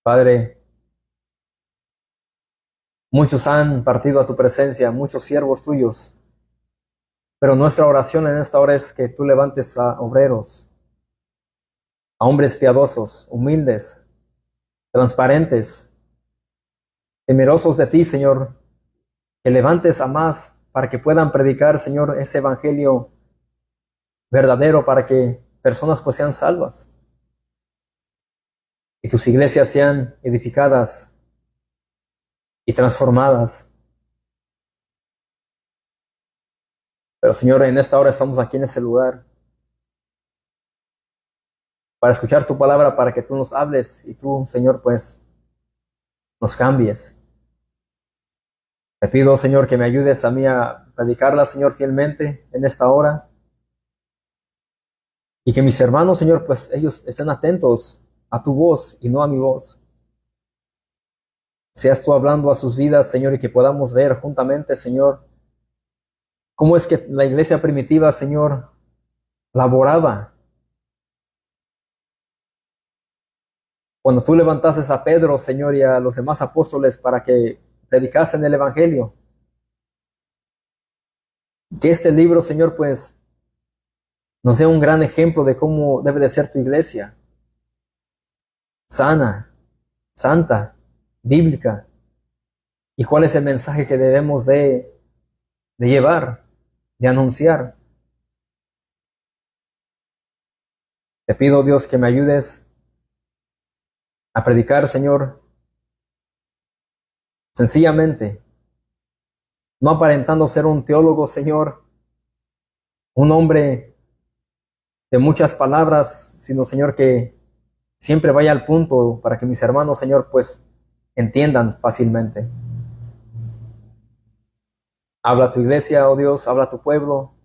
Padre, muchos han partido a tu presencia, muchos siervos tuyos, pero nuestra oración en esta hora es que tú levantes a obreros, a hombres piadosos, humildes, transparentes, temerosos de ti, Señor, que levantes a más para que puedan predicar, Señor, ese evangelio verdadero, para que personas pues sean salvas y tus iglesias sean edificadas y transformadas. Pero Señor, en esta hora estamos aquí en este lugar para escuchar tu palabra, para que tú nos hables y tú, Señor, pues nos cambies. Te pido, Señor, que me ayudes a mí a predicarla, Señor, fielmente en esta hora. Y que mis hermanos, Señor, pues ellos estén atentos a tu voz y no a mi voz. Seas tú hablando a sus vidas, Señor, y que podamos ver juntamente, Señor, cómo es que la iglesia primitiva, Señor, laboraba. Cuando tú levantaste a Pedro, Señor, y a los demás apóstoles para que predicasen el evangelio. Que este libro, Señor, pues nos dé un gran ejemplo de cómo debe de ser tu iglesia. Sana, santa, bíblica. Y cuál es el mensaje que debemos de llevar, de anunciar. Te pido, Dios, que me ayudes a predicar, Señor, sencillamente, no aparentando ser un teólogo, Señor, un hombre de muchas palabras, sino, Señor, que siempre vaya al punto para que mis hermanos, Señor, pues entiendan fácilmente. Habla a tu iglesia, oh Dios, habla a tu pueblo.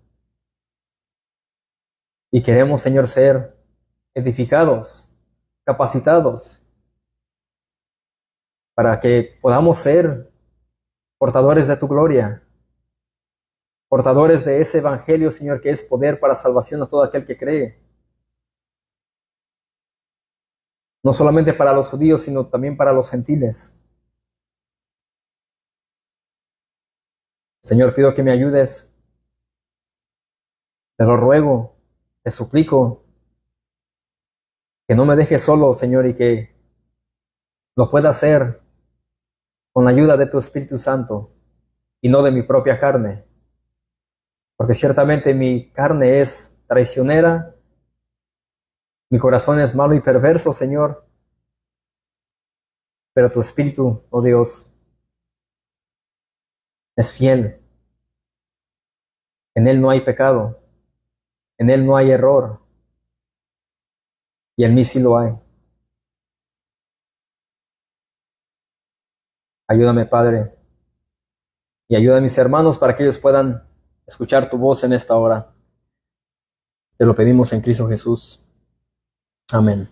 Y queremos, Señor, ser edificados, capacitados, para que podamos ser portadores de tu gloria, portadores de ese evangelio, Señor, que es poder para salvación a todo aquel que cree. No solamente para los judíos, sino también para los gentiles. Señor, pido que me ayudes. Te lo ruego, te suplico, que no me dejes solo, Señor, y que lo pueda hacer con la ayuda de tu Espíritu Santo y no de mi propia carne. Porque ciertamente mi carne es traicionera, mi corazón es malo y perverso, Señor, pero tu Espíritu, oh Dios, es fiel. En Él no hay pecado, en Él no hay error, y en mí sí lo hay. Ayúdame, Padre, y ayuda a mis hermanos para que ellos puedan escuchar tu voz en esta hora. Te lo pedimos en Cristo Jesús. Amén.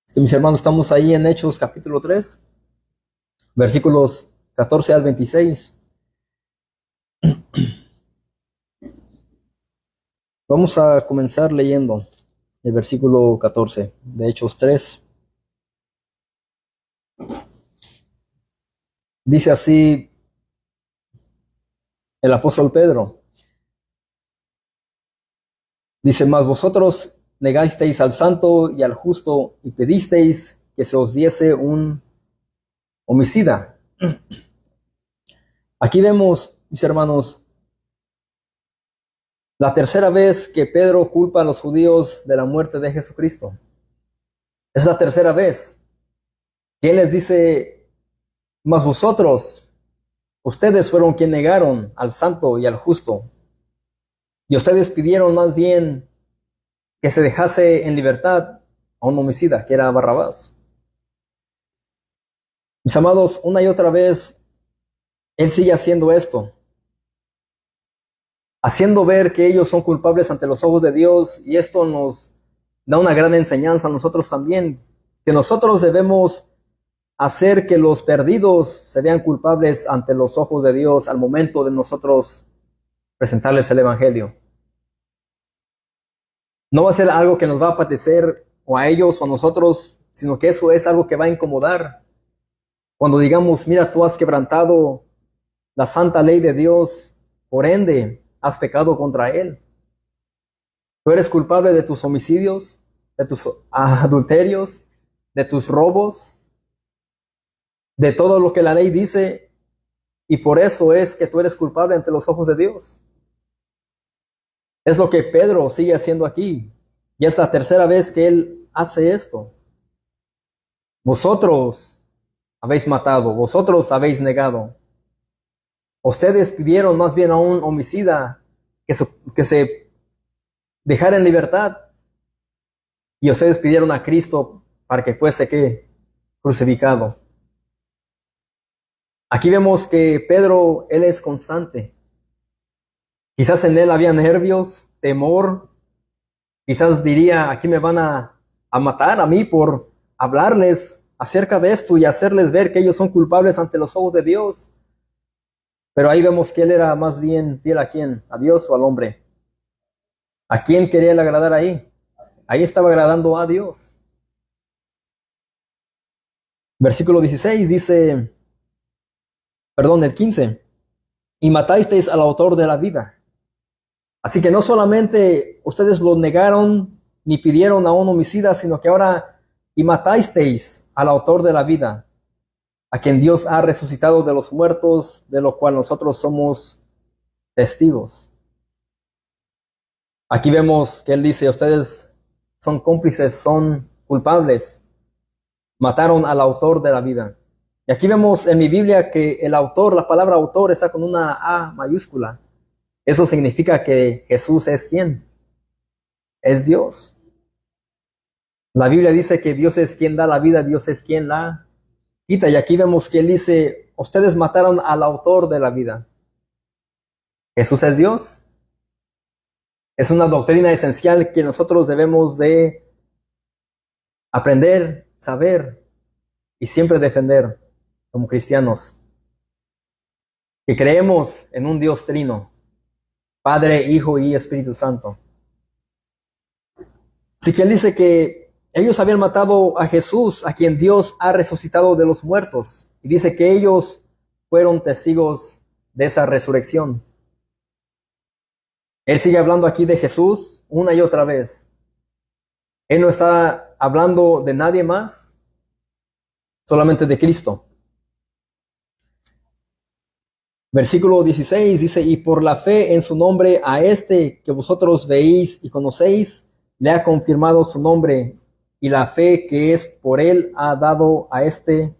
Es que, mis hermanos, estamos ahí en Hechos capítulo 3, versículos 14 al 26. Vamos a comenzar leyendo el versículo 14 de Hechos 3. Dice así el apóstol Pedro. Dice: mas vosotros negasteis al santo y al justo y pedisteis que se os diese un homicida. Aquí vemos, mis hermanos, la tercera vez que Pedro culpa a los judíos de la muerte de Jesucristo. Es la tercera vez. ¿Quién les dice? Mas vosotros, ustedes fueron quienes negaron al santo y al justo. Y ustedes pidieron más bien que se dejase en libertad a un homicida, que era Barrabás. Mis amados, una y otra vez, él sigue haciendo esto, haciendo ver que ellos son culpables ante los ojos de Dios, y esto nos da una gran enseñanza a nosotros también, que nosotros debemos hacer que los perdidos se vean culpables ante los ojos de Dios al momento de nosotros presentarles el evangelio. No va a ser algo que nos va a padecer o a ellos o a nosotros sino que eso es algo que va a incomodar. Cuando digamos, mira, tú has quebrantado la santa ley de Dios, por ende, has pecado contra Él. Tú eres culpable de tus homicidios, de tus adulterios, de tus robos, de todo lo que la ley dice, y por eso es que tú eres culpable ante los ojos de Dios. Es lo que Pedro sigue haciendo aquí, y es la tercera vez que él hace esto. Vosotros habéis matado, vosotros habéis negado. Ustedes pidieron más bien a un homicida que se dejara en libertad, y ustedes pidieron a Cristo para que fuese ¿qué? Crucificado. Aquí vemos que Pedro, él es constante. Quizás en él había nervios, temor. Quizás diría, aquí me van a matar a mí por hablarles acerca de esto y hacerles ver que ellos son culpables ante los ojos de Dios. Pero ahí vemos que él era más bien fiel a quién, a Dios o al hombre. ¿A quién quería él agradar ahí? Ahí estaba agradando a Dios. Versículo 16 dice, perdón, el 15. Y matasteis al autor de la vida. Así que no solamente ustedes lo negaron ni pidieron a un homicida, sino que ahora y matasteis al autor de la vida, a quien Dios ha resucitado de los muertos, de lo cual nosotros somos testigos. Aquí vemos que él dice, ustedes son cómplices, son culpables, mataron al autor de la vida. Y aquí vemos en mi Biblia que el autor, la palabra autor está con una A mayúscula. Eso significa que Jesús es ¿quién? Es Dios. La Biblia dice que Dios es quien da la vida, Dios es quien la quita. Y aquí vemos que él dice, ustedes mataron al autor de la vida. Jesús es Dios. Es una doctrina esencial que nosotros debemos de aprender, saber y siempre defender como cristianos. Que creemos en un Dios trino, Padre, Hijo y Espíritu Santo. Así que él dice que ellos habían matado a Jesús, a quien Dios ha resucitado de los muertos. Y dice que ellos fueron testigos de esa resurrección. Él sigue hablando aquí de Jesús una y otra vez. Él no está hablando de nadie más, solamente de Cristo. Versículo 16 dice, y por la fe en su nombre a este que vosotros veis y conocéis, le ha confirmado su nombre, y la fe que es por él ha dado a este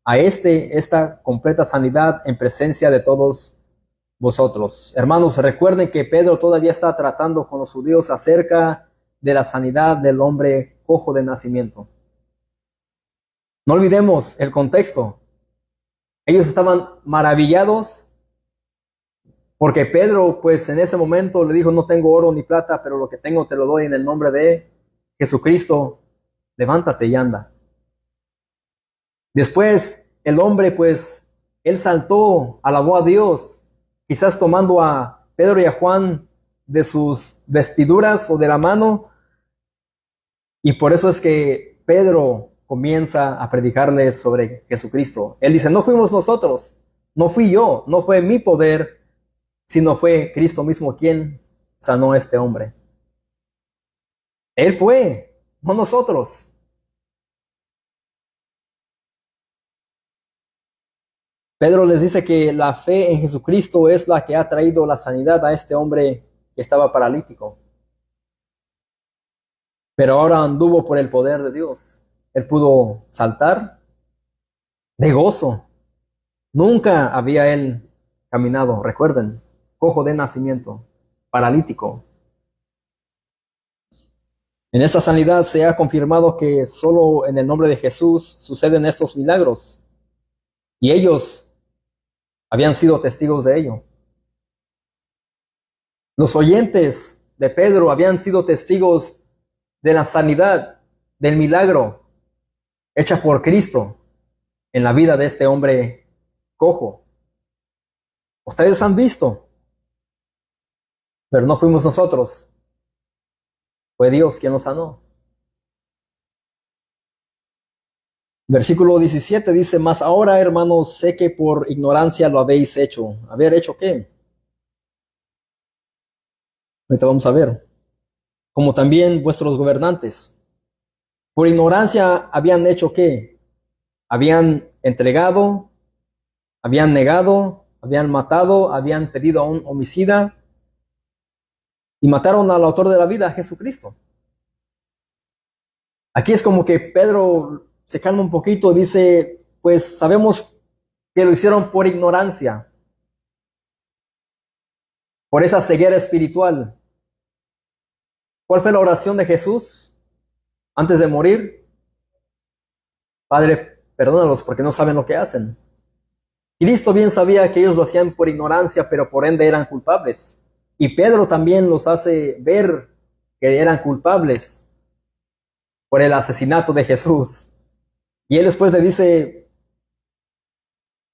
esta completa sanidad en presencia de todos vosotros. Hermanos, recuerden que Pedro todavía está tratando con los judíos acerca de la sanidad del hombre cojo de nacimiento. No olvidemos el contexto. Ellos estaban maravillados porque Pedro, pues en ese momento le dijo, no tengo oro ni plata, pero lo que tengo te lo doy en el nombre de Jesucristo. Levántate y anda. Después el hombre, pues, él saltó, alabó a Dios, quizás tomando a Pedro y a Juan de sus vestiduras o de la mano. Y por eso es que Pedro comienza a predicarles sobre Jesucristo. Él dice, no fuimos nosotros, no fui yo, no fue mi poder, sino fue Cristo mismo quien sanó a este hombre. Él fue, no nosotros. Pedro les dice que la fe en Jesucristo es la que ha traído la sanidad a este hombre que estaba paralítico. Pero ahora anduvo por el poder de Dios. Él pudo saltar de gozo. Nunca había él caminado, recuerden, cojo de nacimiento, paralítico. En esta sanidad se ha confirmado que solo en el nombre de Jesús suceden estos milagros. Y ellos habían sido testigos de ello. Los oyentes de Pedro habían sido testigos de la sanidad, del milagro hecha por Cristo en la vida de este hombre cojo. Ustedes han visto, pero no fuimos nosotros. Fue Dios quien nos sanó. Versículo 17 dice, mas ahora, hermanos, sé que por ignorancia lo habéis hecho. ¿Haber hecho qué? Ahorita vamos a ver. Como también vuestros gobernantes. Por ignorancia habían hecho qué? Habían entregado, habían negado, habían matado, habían pedido a un homicida y mataron al autor de la vida, a Jesucristo. Aquí es como que Pedro se calma un poquito, dice, pues sabemos que lo hicieron por ignorancia, por esa ceguera espiritual. ¿Cuál fue la oración de Jesús antes de morir? Padre, perdónalos porque no saben lo que hacen. Cristo bien sabía que ellos lo hacían por ignorancia, pero por ende eran culpables. Y Pedro también los hace ver que eran culpables por el asesinato de Jesús. Y él después le dice,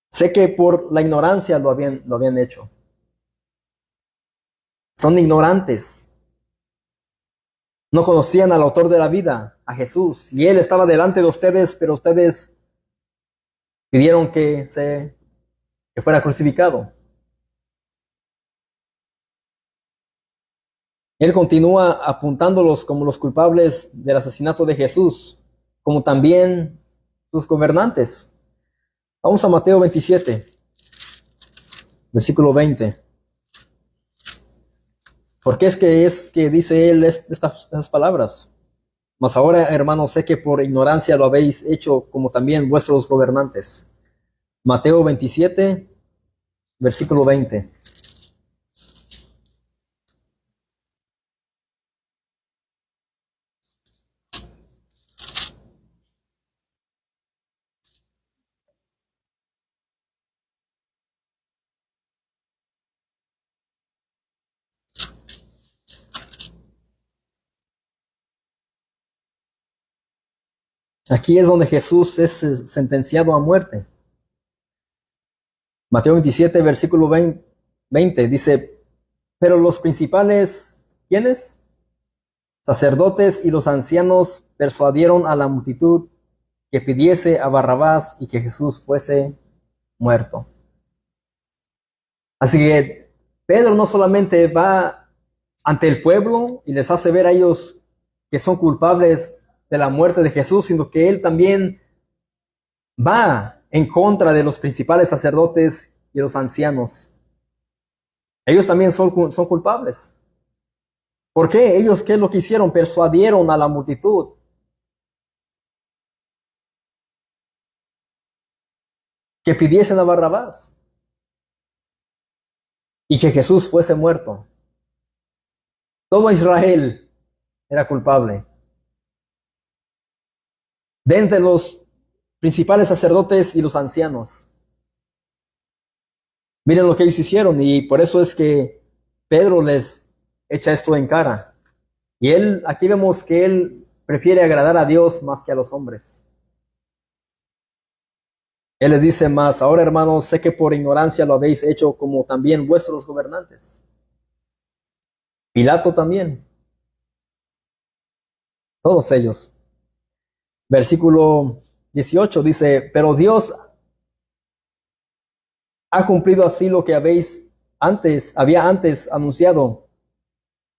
sé que por la ignorancia lo habían hecho. Son ignorantes. No conocían al autor de la vida, a Jesús. Y él estaba delante de ustedes, pero ustedes pidieron que fuera crucificado. Él continúa apuntándolos como los culpables del asesinato de Jesús, como también sus gobernantes. Vamos a Mateo 27, versículo 20. ¿Por qué es que dice él estas palabras? Mas ahora, hermanos, sé que por ignorancia lo habéis hecho, como también vuestros gobernantes. Mateo 27, versículo 20. Aquí es donde Jesús es sentenciado a muerte. Mateo 27, versículo 20, dice, pero los principales, ¿quiénes? Sacerdotes y los ancianos persuadieron a la multitud que pidiese a Barrabás y que Jesús fuese muerto. Así que Pedro no solamente va ante el pueblo y les hace ver a ellos que son culpables de la muerte de Jesús, sino que él también va en contra de los principales sacerdotes y los ancianos. Ellos también son culpables. ¿Por qué? Ellos, ¿qué es lo que hicieron? Persuadieron a la multitud que pidiesen a Barrabás y que Jesús fuese muerto. Todo Israel era culpable. De entre los principales sacerdotes y los ancianos. Miren lo que ellos hicieron y por eso es que Pedro les echa esto en cara. Y él, aquí vemos que él prefiere agradar a Dios más que a los hombres. Él les dice más, ahora hermanos, sé que por ignorancia lo habéis hecho como también vuestros gobernantes. Pilato también. Todos ellos. Versículo 18 dice, pero Dios ha cumplido así lo que había antes anunciado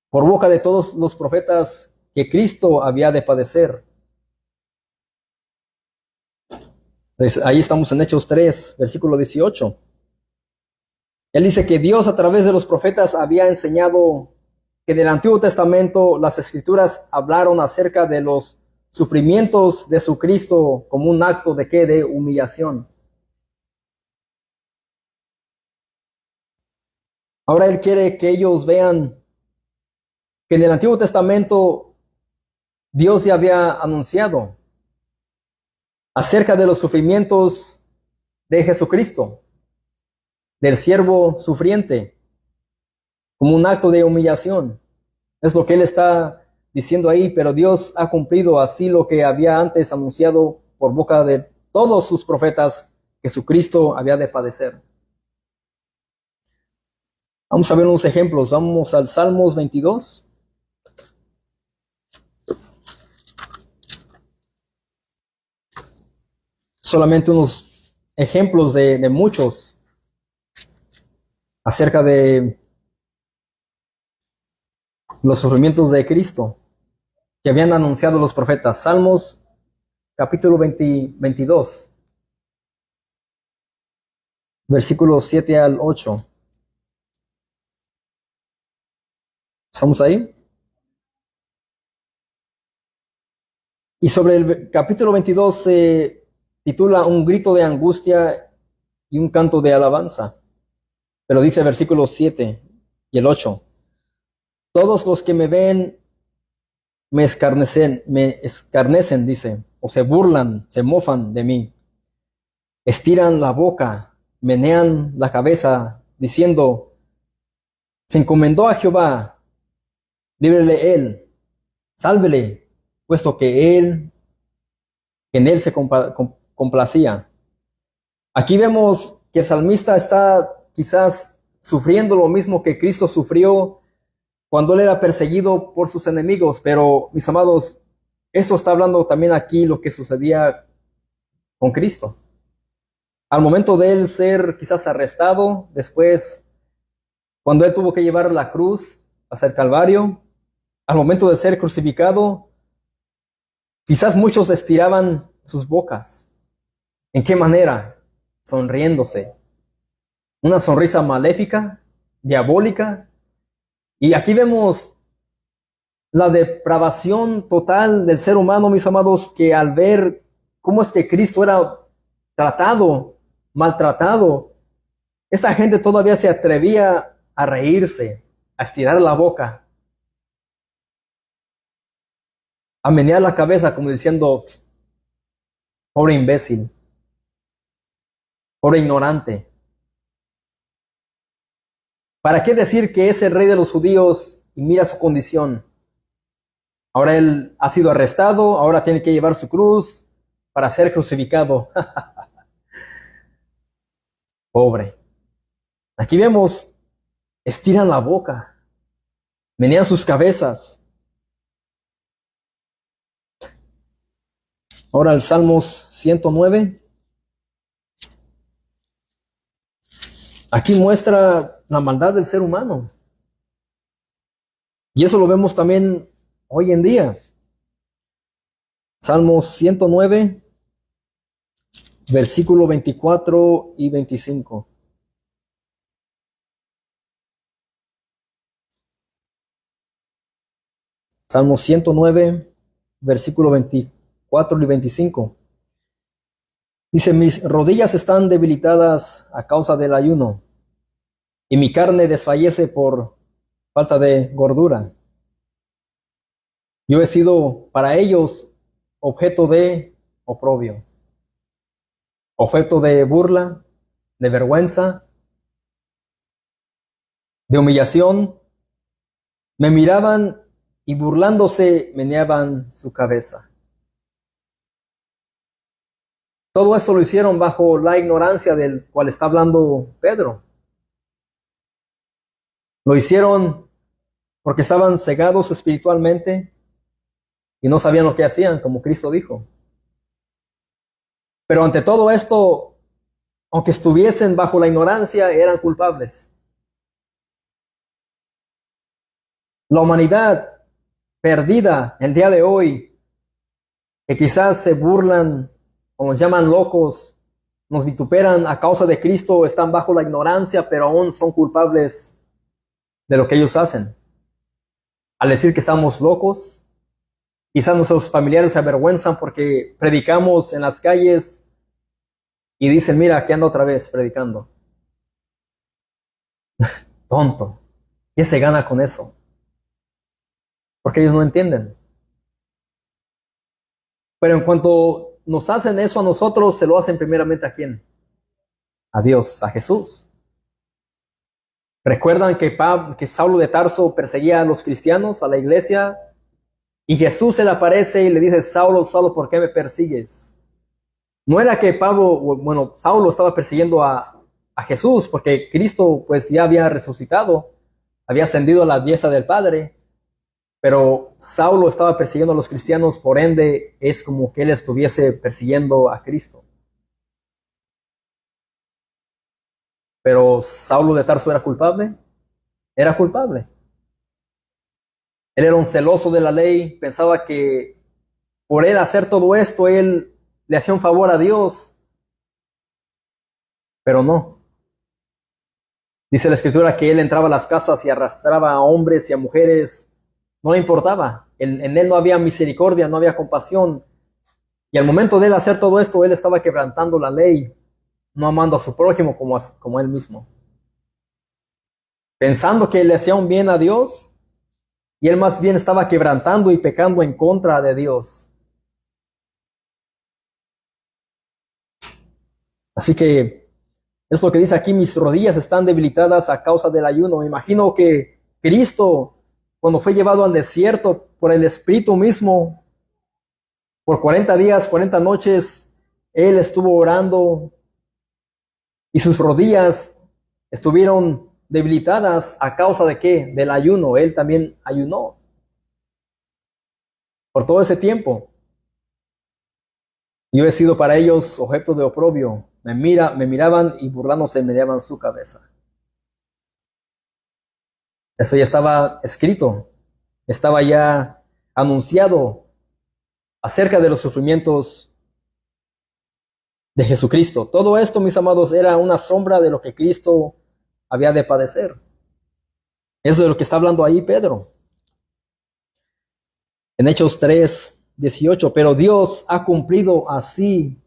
por boca de todos los profetas que Cristo había de padecer. Pues ahí estamos en Hechos 3, versículo 18. Él dice que Dios a través de los profetas había enseñado que en el Antiguo Testamento las Escrituras hablaron acerca de los sufrimientos de su Cristo como un acto de ¿qué? De humillación. Ahora Él quiere que ellos vean que en el Antiguo Testamento Dios ya había anunciado acerca de los sufrimientos de Jesucristo, del siervo sufriente, como un acto de humillación. Es lo que Él está diciendo ahí, pero Dios ha cumplido así lo que había antes anunciado por boca de todos sus profetas, que Jesucristo había de padecer. Vamos a ver unos ejemplos. Vamos al Salmos 22. solamente unos ejemplos de muchos acerca de los sufrimientos de Cristo que habían anunciado los profetas. Salmos capítulo 22, versículos 7 al 8. ¿Estamos ahí? Y sobre el capítulo 22 se titula Un grito de angustia y un canto de alabanza. Pero dice el versículo 7 y el 8. Todos los que me ven me escarnecen, dice, o se burlan, se mofan de mí. Estiran la boca, menean la cabeza, diciendo, se encomendó a Jehová, líbrele él, sálvele, puesto que en él se complacía. Aquí vemos que el salmista está quizás sufriendo lo mismo que Cristo sufrió cuando él era perseguido por sus enemigos, pero mis amados, esto está hablando también aquí lo que sucedía con Cristo. Al momento de él ser quizás arrestado, después cuando él tuvo que llevar la cruz hacia el Calvario, al momento de ser crucificado, quizás muchos estiraban sus bocas. ¿En qué manera? Sonriéndose. Una sonrisa maléfica, diabólica. Y aquí vemos la depravación total del ser humano, mis amados, que al ver cómo es que Cristo era tratado, maltratado, esta gente todavía se atrevía a reírse, a estirar la boca, a menear la cabeza como diciendo, pobre imbécil, pobre ignorante. ¿Para qué decir que es el rey de los judíos y mira su condición? Ahora él ha sido arrestado, ahora tiene que llevar su cruz para ser crucificado. Pobre. Aquí vemos, estiran la boca, menean sus cabezas. Ahora el Salmos 109. Aquí muestra la maldad del ser humano. Y eso lo vemos también hoy en día. Salmos 109, versículo 24 y 25. Salmos 109, versículo 24 y 25. Dice, mis rodillas están debilitadas a causa del ayuno, y mi carne desfallece por falta de gordura. Yo he sido para ellos objeto de oprobio, objeto de burla, de vergüenza, de humillación. Me miraban y burlándose meneaban su cabeza. Todo esto lo hicieron bajo la ignorancia del cual está hablando Pedro. Lo hicieron porque estaban cegados espiritualmente y no sabían lo que hacían, como Cristo dijo. Pero ante todo esto, aunque estuviesen bajo la ignorancia, eran culpables. La humanidad perdida el día de hoy, que quizás se burlan o nos llaman locos, nos vituperan a causa de Cristo, están bajo la ignorancia, pero aún son culpables de lo que ellos hacen. Al decir que estamos locos, quizás nuestros familiares se avergüenzan porque predicamos en las calles y dicen, mira, aquí anda otra vez predicando. Tonto. ¿Qué se gana con eso? Porque ellos no entienden. Pero en cuanto nos hacen eso a nosotros, se lo hacen primeramente ¿a quién? A Dios, a Jesús. ¿Recuerdan que Saulo de Tarso perseguía a los cristianos, a la iglesia? Y Jesús se le aparece y le dice, Saulo, Saulo, ¿por qué me persigues? No era que Saulo estaba persiguiendo a Jesús, porque Cristo pues ya había resucitado, había ascendido a la diestra del Padre, pero Saulo estaba persiguiendo a los cristianos, por ende es como que él estuviese persiguiendo a Cristo. Pero Saulo de Tarso era culpable. Era culpable. Él era un celoso de la ley. Pensaba que por él hacer todo esto, él le hacía un favor a Dios. Pero no. Dice la Escritura que él entraba a las casas y arrastraba a hombres y a mujeres. No le importaba. En él no había misericordia, no había compasión. Y al momento de él hacer todo esto, él estaba quebrantando la ley, no amando a su prójimo como él mismo. Pensando que le hacía un bien a Dios, y él más bien estaba quebrantando y pecando en contra de Dios. Así que es lo que dice aquí: mis rodillas están debilitadas a causa del ayuno. Me imagino que Cristo, cuando fue llevado al desierto por el Espíritu mismo, por 40 días, 40 noches, él estuvo orando y sus rodillas estuvieron debilitadas a causa de ¿qué? Del ayuno. Él también ayunó por todo ese tiempo. Yo he sido para ellos objeto de oprobio. Me miraban y burlándose me daban su cabeza. Eso ya estaba escrito, estaba ya anunciado acerca de los sufrimientos de Jesucristo. Todo esto, mis amados, era una sombra de lo que Cristo había de padecer. Eso es de lo que está hablando ahí Pedro. En Hechos 3:18, pero Dios ha cumplido así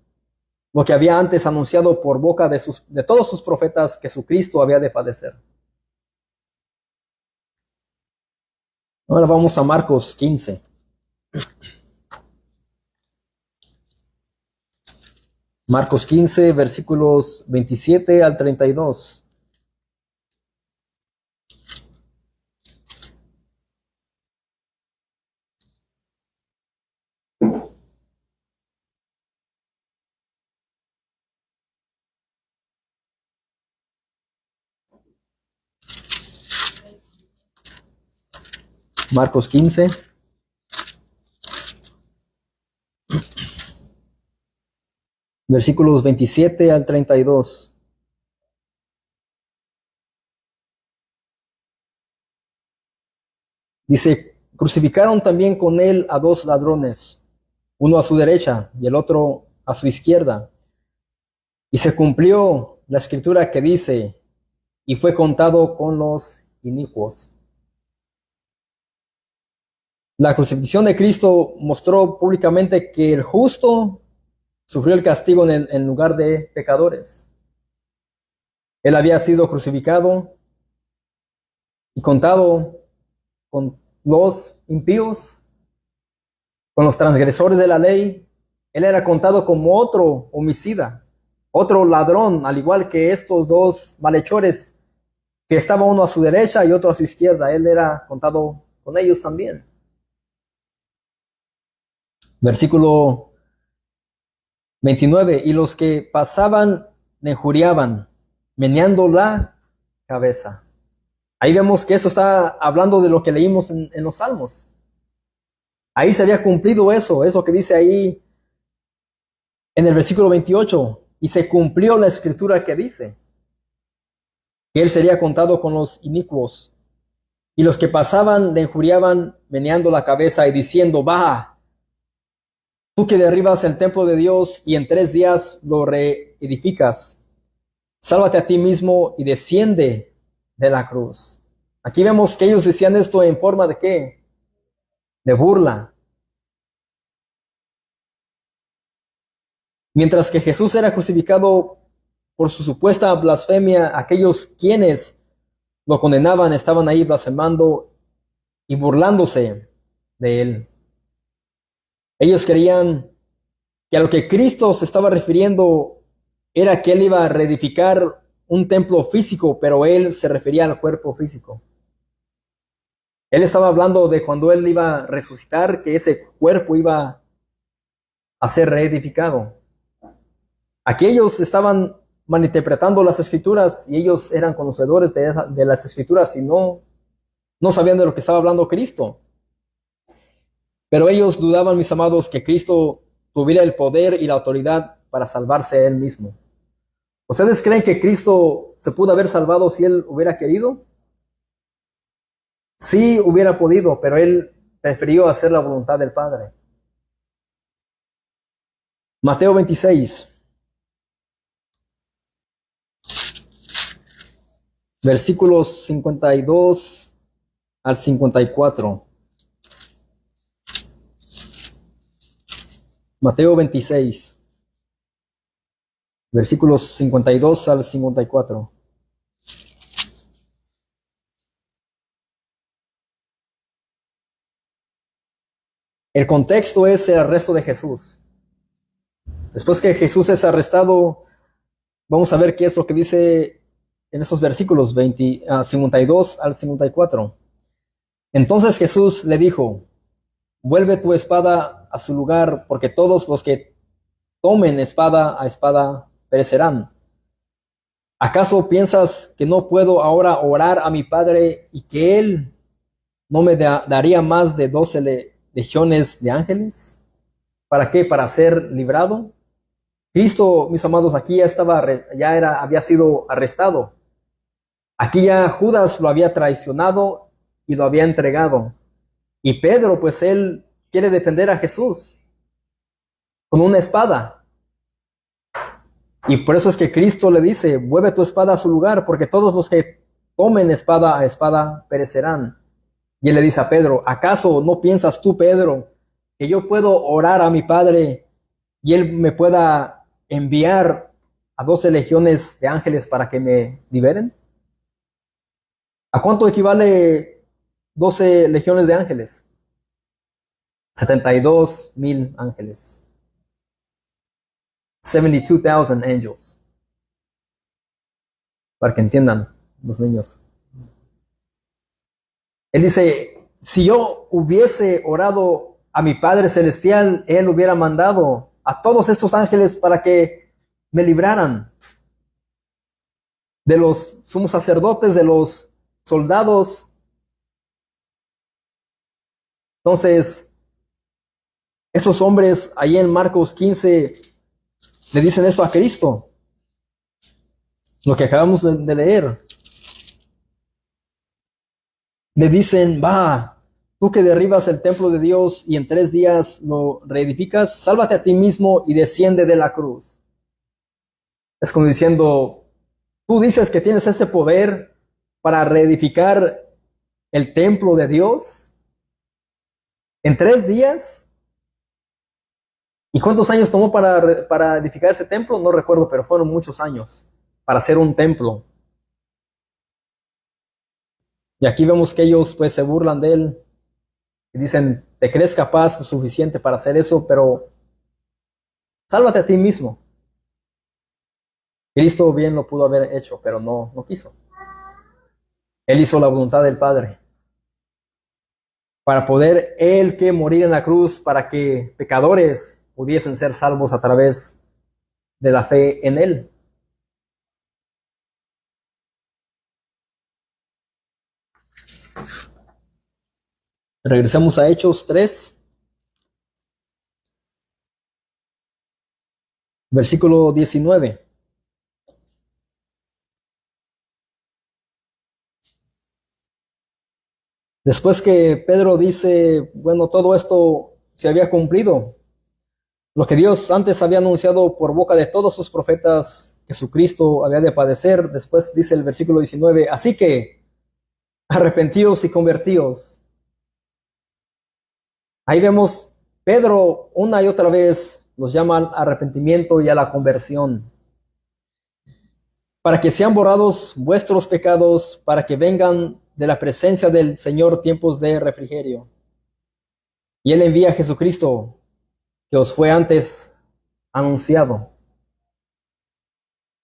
lo que había antes anunciado por boca de todos sus profetas, que su Cristo había de padecer. Ahora vamos a Marcos 15. Marcos 15, versículos 27 al 32. Marcos 15. Versículos 27 al 32. Dice: crucificaron también con él a dos ladrones, uno a su derecha y el otro a su izquierda. Y se cumplió la escritura que dice: y fue contado con los inicuos. La crucifixión de Cristo mostró públicamente que el justo sufrió el castigo en lugar de pecadores. Él había sido crucificado y contado con los impíos, con los transgresores de la ley. Él era contado como otro homicida, otro ladrón, al igual que estos dos malhechores, que estaba uno a su derecha y otro a su izquierda. Él era contado con ellos también. Versículo 29, y los que pasaban le injuriaban, meneando la cabeza. Ahí vemos que eso está hablando de lo que leímos en los Salmos. Ahí se había cumplido eso, es lo que dice ahí en el versículo 28, y se cumplió la escritura que dice que él sería contado con los inicuos, y los que pasaban le injuriaban, meneando la cabeza y diciendo: va, tú que derribas el templo de Dios y en 3 días lo reedificas, sálvate a ti mismo y desciende de la cruz. Aquí vemos que ellos decían esto en forma de ¿qué? De burla. Mientras que Jesús era crucificado por su supuesta blasfemia, aquellos quienes lo condenaban estaban ahí blasfemando y burlándose de él. Ellos creían que a lo que Cristo se estaba refiriendo era que él iba a reedificar un templo físico, pero él se refería al cuerpo físico. Él estaba hablando de cuando él iba a resucitar, que ese cuerpo iba a ser reedificado. Aquellos estaban malinterpretando las escrituras y ellos eran conocedores de las escrituras y no sabían de lo que estaba hablando Cristo. Pero ellos dudaban, mis amados, que Cristo tuviera el poder y la autoridad para salvarse a él mismo. ¿Ustedes creen que Cristo se pudo haber salvado si Él hubiera querido? Sí hubiera podido, pero Él prefirió hacer la voluntad del Padre. Mateo 26, versículos 52 al 54. Mateo 26, versículos 52 al 54. El contexto es el arresto de Jesús. Después que Jesús es arrestado, vamos a ver qué es lo que dice en esos versículos 52 al 54. Entonces Jesús le dijo: vuelve tu espada a su lugar, porque todos los que tomen espada a espada perecerán. ¿Acaso piensas que no puedo ahora orar a mi Padre y que Él no me daría más de 12 legiones de ángeles? ¿Para qué? ¿Para ser librado? Cristo, mis amados, aquí había sido arrestado. Aquí ya Judas lo había traicionado y lo había entregado. Y Pedro, pues él quiere defender a Jesús con una espada. Y por eso es que Cristo le dice: vuelve tu espada a su lugar, porque todos los que tomen espada a espada perecerán. Y él le dice a Pedro: ¿acaso no piensas tú, Pedro, que yo puedo orar a mi Padre y Él me pueda enviar a 12 legiones de ángeles para que me liberen? ¿A cuánto equivale 12 legiones de ángeles? 72,000 ángeles. 72,000 angels. Para que entiendan los niños. Él dice: si yo hubiese orado a mi Padre Celestial, Él hubiera mandado a todos estos ángeles para que me libraran de los sumos sacerdotes, de los soldados. Entonces, esos hombres ahí en Marcos 15 le dicen esto a Cristo, lo que acabamos de leer. Le dicen: va, tú que derribas el templo de Dios y en 3 días lo reedificas, sálvate a ti mismo y desciende de la cruz. Es como diciendo: tú dices que tienes ese poder para reedificar el templo de Dios en 3 días. ¿Y cuántos años tomó para edificar ese templo? No recuerdo, pero fueron muchos años para hacer un templo. Y aquí vemos que ellos pues se burlan de él y dicen: ¿te crees capaz lo suficiente para hacer eso? Pero sálvate a ti mismo. Cristo bien lo pudo haber hecho, pero no quiso. Él hizo la voluntad del Padre. Para poder Él que morir en la cruz, para que pecadores pudiesen ser salvos a través de la fe en Él. Regresamos a Hechos 3, versículo 19. Después que Pedro dice: bueno, todo esto se había cumplido, lo que Dios antes había anunciado por boca de todos sus profetas, que Jesucristo había de padecer. Después dice el versículo 19: así que arrepentíos y convertíos. Ahí vemos Pedro una y otra vez los llama al arrepentimiento y a la conversión, para que sean borrados vuestros pecados, para que vengan de la presencia del Señor tiempos de refrigerio. Y Él envía a Jesucristo, que os fue antes anunciado.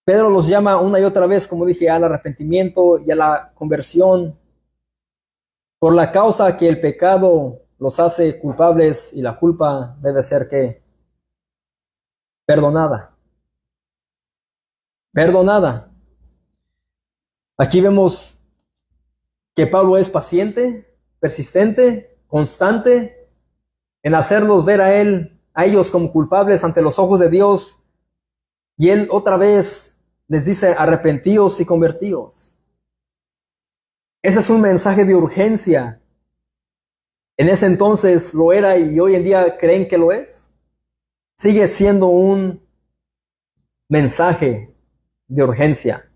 Pedro los llama una y otra vez, como dije, al arrepentimiento y a la conversión, por la causa que el pecado los hace culpables y la culpa debe ser ¿qué? Perdonada. Perdonada. Aquí vemos que Pablo es paciente, persistente, constante en hacerlos ver a ellos como culpables ante los ojos de Dios. Y él otra vez les dice, arrepentíos y convertíos. Ese es un mensaje de urgencia. En ese entonces lo era y hoy en día creen que lo es. Sigue siendo un mensaje de urgencia.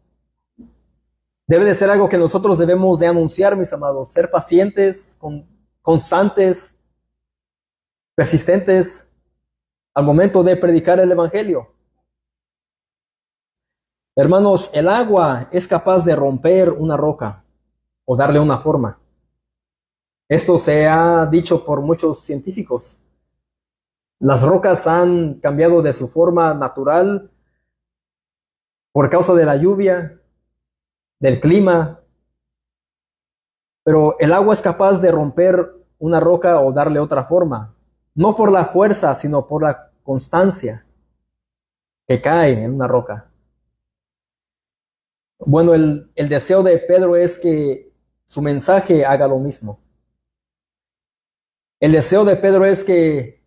Debe de ser algo que nosotros debemos de anunciar, mis amados. Ser pacientes, constantes, persistentes al momento de predicar el Evangelio. Hermanos, el agua es capaz de romper una roca o darle una forma. Esto se ha dicho por muchos científicos. Las rocas han cambiado de su forma natural por causa de la lluvia, del clima, pero el agua es capaz de romper una roca o darle otra forma, no por la fuerza, sino por la constancia que cae en una roca. Bueno, el deseo de Pedro es que su mensaje haga lo mismo. El deseo de Pedro es que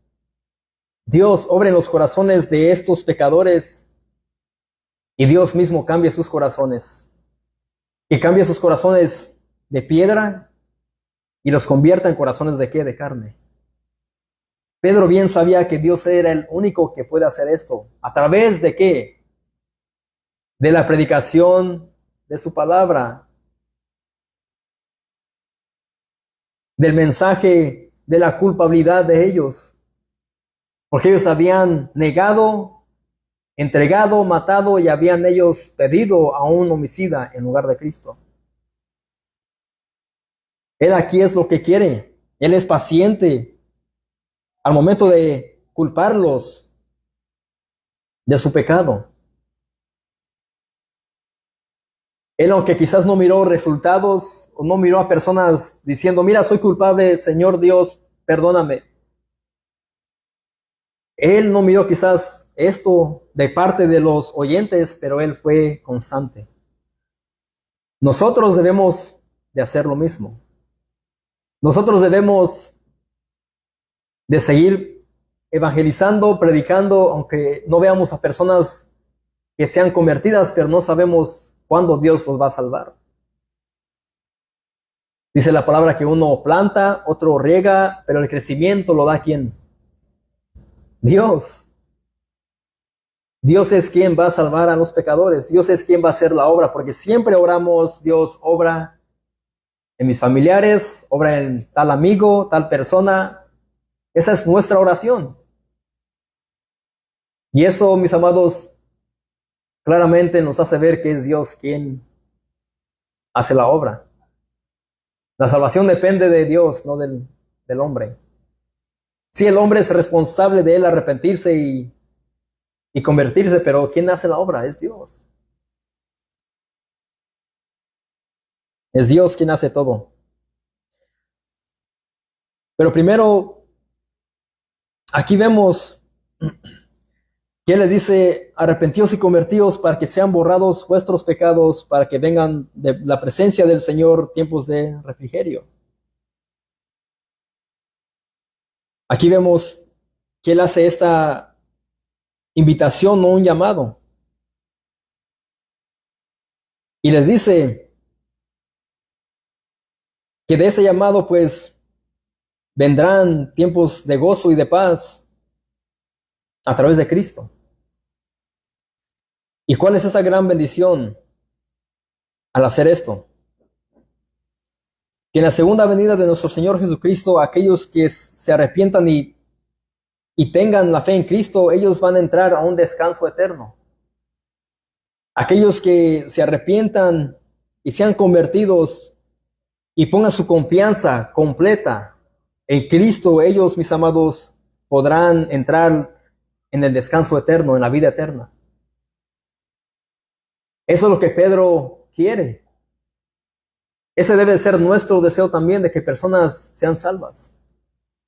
Dios obre en los corazones de estos pecadores y Dios mismo cambie sus corazones. Que cambie sus corazones de piedra y los convierta en corazones de ¿qué? De carne. Pedro bien sabía que Dios era el único que puede hacer esto. ¿A través de qué? De la predicación de su palabra, del mensaje de la culpabilidad de ellos, porque ellos habían negado, entregado, matado y habían ellos pedido a un homicida en lugar de Cristo. Él aquí es lo que quiere. Él es paciente al momento de culparlos de su pecado. Él, aunque quizás no miró resultados o no miró a personas diciendo, mira, soy culpable, Señor Dios, perdóname. Él no miró quizás esto de parte de los oyentes, pero él fue constante. Nosotros debemos de hacer lo mismo. Nosotros debemos de seguir evangelizando, predicando, aunque no veamos a personas que sean convertidas, pero no sabemos cuándo Dios los va a salvar. Dice la palabra que uno planta, otro riega, pero el crecimiento lo da ¿quién? Dios. Dios es quien va a salvar a los pecadores. Dios es quien va a hacer la obra, porque siempre oramos, Dios obra en mis familiares, obra en tal amigo, tal persona. Esa es nuestra oración. Y eso, mis amados, claramente nos hace ver que es Dios quien hace la obra. La salvación depende de Dios, no del hombre. Sí, el hombre es responsable de él arrepentirse y convertirse, pero ¿quién hace la obra? Es Dios. Es Dios quien hace todo. Pero primero, aquí vemos que Él les dice, arrepentíos y convertíos para que sean borrados vuestros pecados, para que vengan de la presencia del Señor tiempos de refrigerio. Aquí vemos que Él hace esta invitación, no un llamado. Y les dice que de ese llamado pues vendrán tiempos de gozo y de paz a través de Cristo. ¿Y cuál es esa gran bendición al hacer esto? Que en la segunda venida de nuestro Señor Jesucristo, aquellos que se arrepientan y tengan la fe en Cristo, ellos van a entrar a un descanso eterno. Aquellos que se arrepientan y sean convertidos y pongan su confianza completa en Cristo, ellos, mis amados, podrán entrar en el descanso eterno, en la vida eterna. Eso es lo que Pedro quiere. Ese debe ser nuestro deseo también, de que personas sean salvas.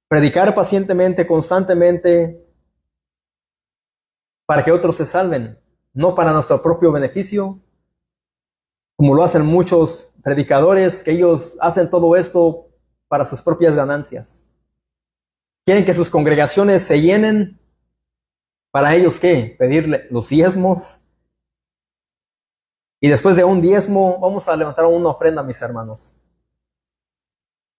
Predicar pacientemente, constantemente, para que otros se salven, no para nuestro propio beneficio, como lo hacen muchos predicadores, que ellos hacen todo esto para sus propias ganancias. Quieren que sus congregaciones se llenen. ¿Para ellos qué? Pedirle los diezmos, Y después de un diezmo, vamos a levantar una ofrenda, mis hermanos.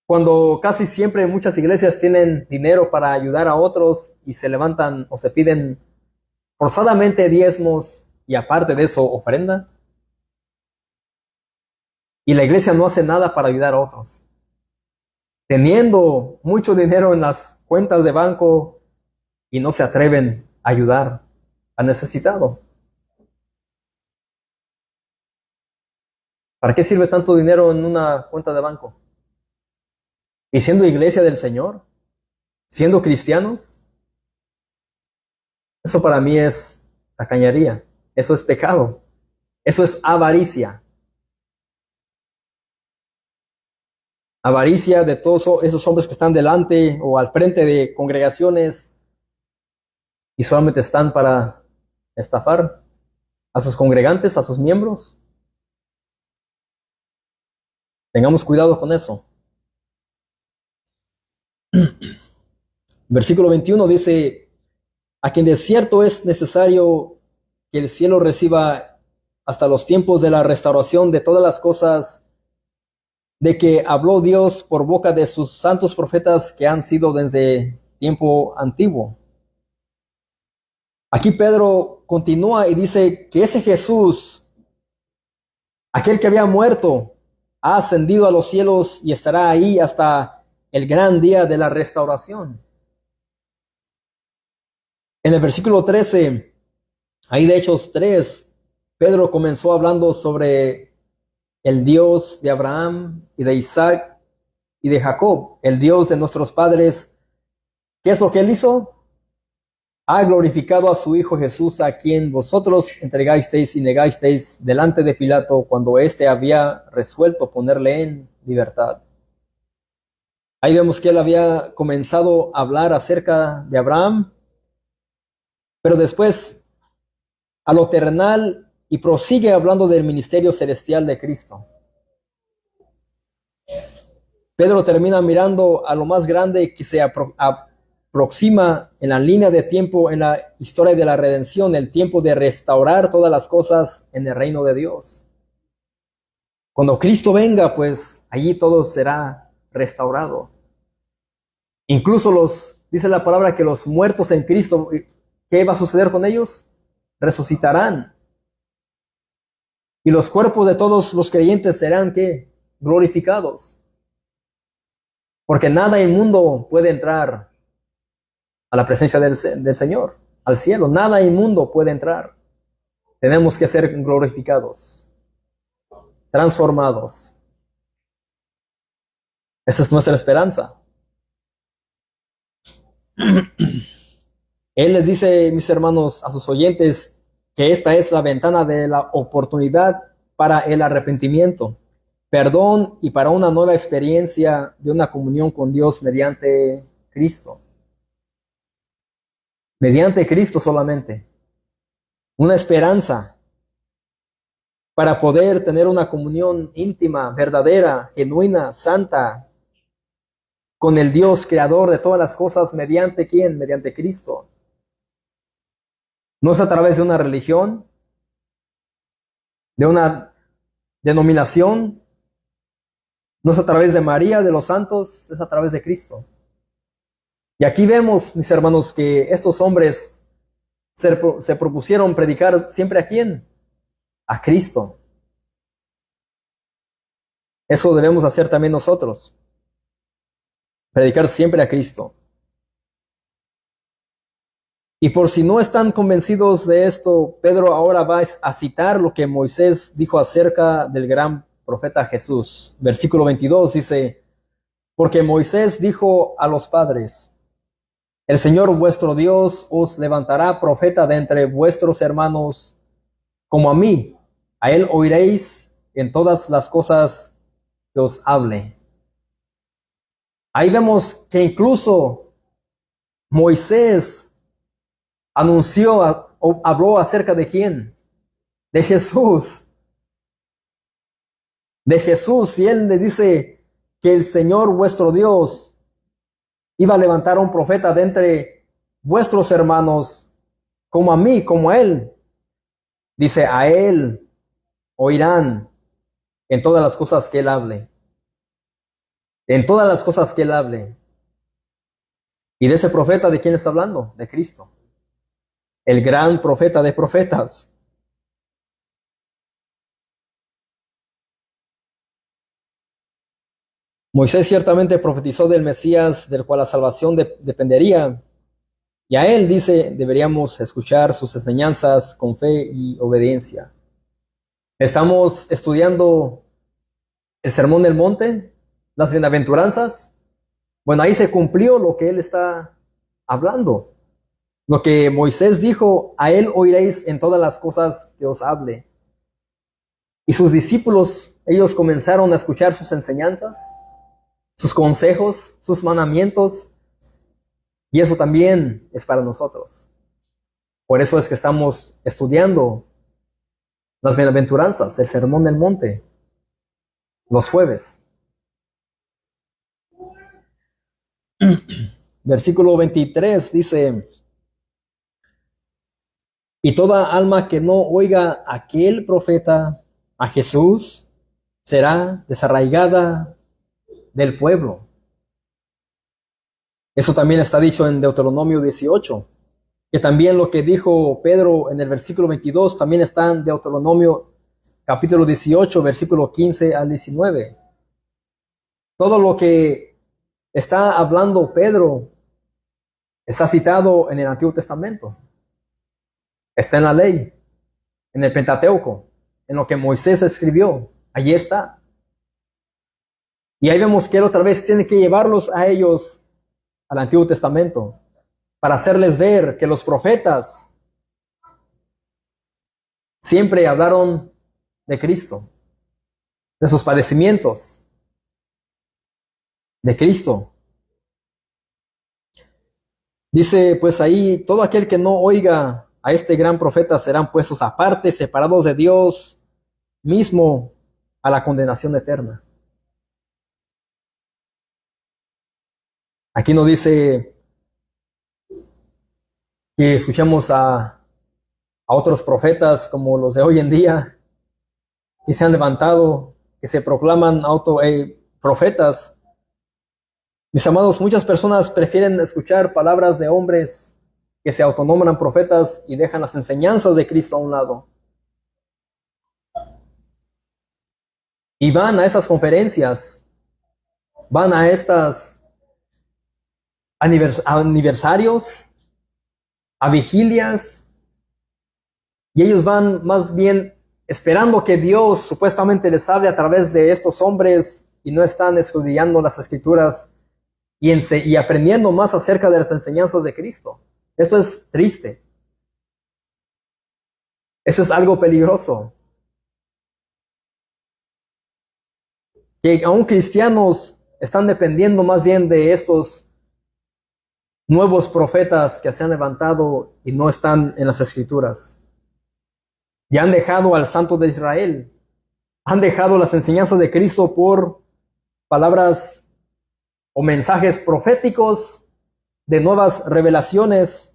Cuando casi siempre muchas iglesias tienen dinero para ayudar a otros y se levantan o se piden forzadamente diezmos y aparte de eso ofrendas, y la iglesia no hace nada para ayudar a otros, teniendo mucho dinero en las cuentas de banco y no se atreven a ayudar al necesitado. ¿Para qué sirve tanto dinero en una cuenta de banco? Y siendo iglesia del Señor, siendo cristianos, eso para mí es tacañería, eso es pecado, eso es avaricia. Avaricia de todos esos hombres que están delante o al frente de congregaciones y solamente están para estafar a sus congregantes, a sus miembros. Tengamos cuidado con eso. Versículo 21 dice: a quien de cierto es necesario que el cielo reciba hasta los tiempos de la restauración de todas las cosas, de que habló Dios por boca de sus santos profetas que han sido desde tiempo antiguo. Aquí Pedro continúa y dice que ese Jesús, aquel que había muerto, ha ascendido a los cielos y estará ahí hasta el gran día de la restauración. En el versículo 13, ahí de Hechos 3, Pedro comenzó hablando sobre el Dios de Abraham y de Isaac y de Jacob, el Dios de nuestros padres. ¿Qué es lo que él hizo? Ha glorificado a su Hijo Jesús, a quien vosotros entregasteis y negasteis delante de Pilato cuando éste había resuelto ponerle en libertad. Ahí vemos que él había comenzado a hablar acerca de Abraham, pero después a lo terrenal, y prosigue hablando del ministerio celestial de Cristo. Pedro termina mirando a lo más grande que se aproxima en la línea de tiempo en la historia de la redención, el tiempo de restaurar todas las cosas en el reino de Dios. Cuando Cristo venga, pues allí todo será restaurado. Incluso dice la palabra que los muertos en Cristo, ¿qué va a suceder con ellos? Resucitarán. Y los cuerpos de todos los creyentes serán, ¿qué? Glorificados. Porque nada inmundo puede entrar a la presencia del Señor, al cielo. Nada inmundo puede entrar. Tenemos que ser glorificados, transformados. Esa es nuestra esperanza. Él les dice, mis hermanos, a sus oyentes, que esta es la ventana de la oportunidad para el arrepentimiento, perdón y para una nueva experiencia de una comunión con Dios mediante Cristo. Mediante Cristo solamente. Una esperanza para poder tener una comunión íntima, verdadera, genuina, santa, con el Dios creador de todas las cosas, mediante ¿quién? Mediante Cristo. No es a través de una religión, de una denominación, no es a través de María, de los santos, es a través de Cristo. Y aquí vemos, mis hermanos, que estos hombres se propusieron predicar siempre ¿a quién? A Cristo. Eso debemos hacer también nosotros. Predicar siempre a Cristo. Y por si no están convencidos de esto, Pedro ahora va a citar lo que Moisés dijo acerca del gran profeta Jesús. Versículo 22 dice: porque Moisés dijo a los padres: el Señor vuestro Dios os levantará profeta de entre vuestros hermanos, como a mí. A él oiréis en todas las cosas que os hable. Ahí vemos que incluso Moisés anunció o habló acerca de quién, de Jesús. De Jesús, y él les dice que el Señor vuestro Dios iba a levantar un profeta de entre vuestros hermanos, como a mí, como a él. Dice: a él oirán en todas las cosas que él hable. En todas las cosas que él hable. ¿Y de ese profeta de quién está hablando? De Cristo. El gran profeta de profetas. Moisés ciertamente profetizó del Mesías, del cual la salvación dependería. Y a él, dice, deberíamos escuchar sus enseñanzas con fe y obediencia. Estamos estudiando el Sermón del Monte, las bienaventuranzas. Bueno, ahí se cumplió lo que él está hablando. Lo que Moisés dijo, a él oiréis en todas las cosas que os hable. Y sus discípulos, ellos comenzaron a escuchar sus enseñanzas, sus consejos, sus mandamientos. Y eso también es para nosotros. Por eso es que estamos estudiando las bienaventuranzas, el Sermón del Monte, los jueves. Versículo 23 dice: y toda alma que no oiga a aquel profeta, a Jesús, será desarraigada del pueblo. Eso también está dicho en Deuteronomio 18, que también lo que dijo Pedro en el versículo 22 también está en Deuteronomio capítulo 18, versículo 15 al 19. Todo lo que está hablando Pedro está citado en el Antiguo Testamento. Está en la ley, en el Pentateuco, en lo que Moisés escribió. Allí está. Y ahí vemos que él otra vez tiene que llevarlos a ellos al Antiguo Testamento para hacerles ver que los profetas siempre hablaron de Cristo, de sus padecimientos, de Cristo. Dice pues ahí, todo aquel que no oiga a este gran profeta serán puestos aparte, separados de Dios mismo, a la condenación eterna. Aquí no dice que escuchemos a otros profetas como los de hoy en día, que se han levantado, que se proclaman profetas. Mis amados, muchas personas prefieren escuchar palabras de hombres que se autonombran profetas y dejan las enseñanzas de Cristo a un lado. Y van a esas conferencias, van a estas aniversarios, a vigilias, y ellos van más bien esperando que Dios supuestamente les hable a través de estos hombres y no están estudiando las Escrituras y aprendiendo más acerca de las enseñanzas de Cristo. Esto es triste. Eso es algo peligroso. Que aún cristianos están dependiendo más bien de estos nuevos profetas que se han levantado y no están en las Escrituras. Y han dejado al Santo de Israel. Han dejado las enseñanzas de Cristo por palabras o mensajes proféticos de nuevas revelaciones.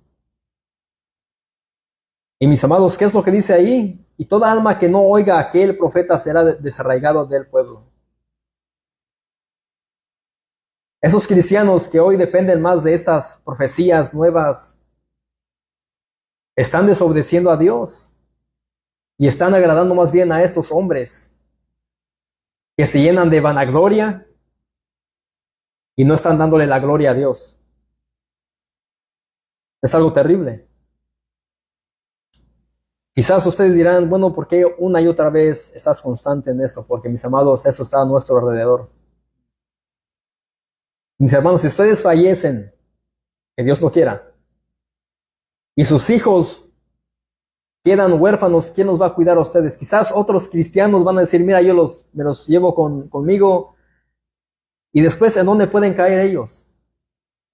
Y mis amados, ¿qué es lo que dice ahí? Y toda alma que no oiga a aquel profeta será desarraigado del pueblo. Esos cristianos que hoy dependen más de estas profecías nuevas están desobedeciendo a Dios y están agradando más bien a estos hombres que se llenan de vanagloria y no están dándole la gloria a Dios. Es algo terrible. Quizás ustedes dirán, bueno, ¿por qué una y otra vez estás constante en esto? Porque, mis amados, eso está a nuestro alrededor. Mis hermanos, si ustedes fallecen, que Dios no quiera, y sus hijos quedan huérfanos, ¿quién los va a cuidar a ustedes? Quizás otros cristianos van a decir, mira, yo me los llevo conmigo. Y después, ¿en dónde pueden caer ellos?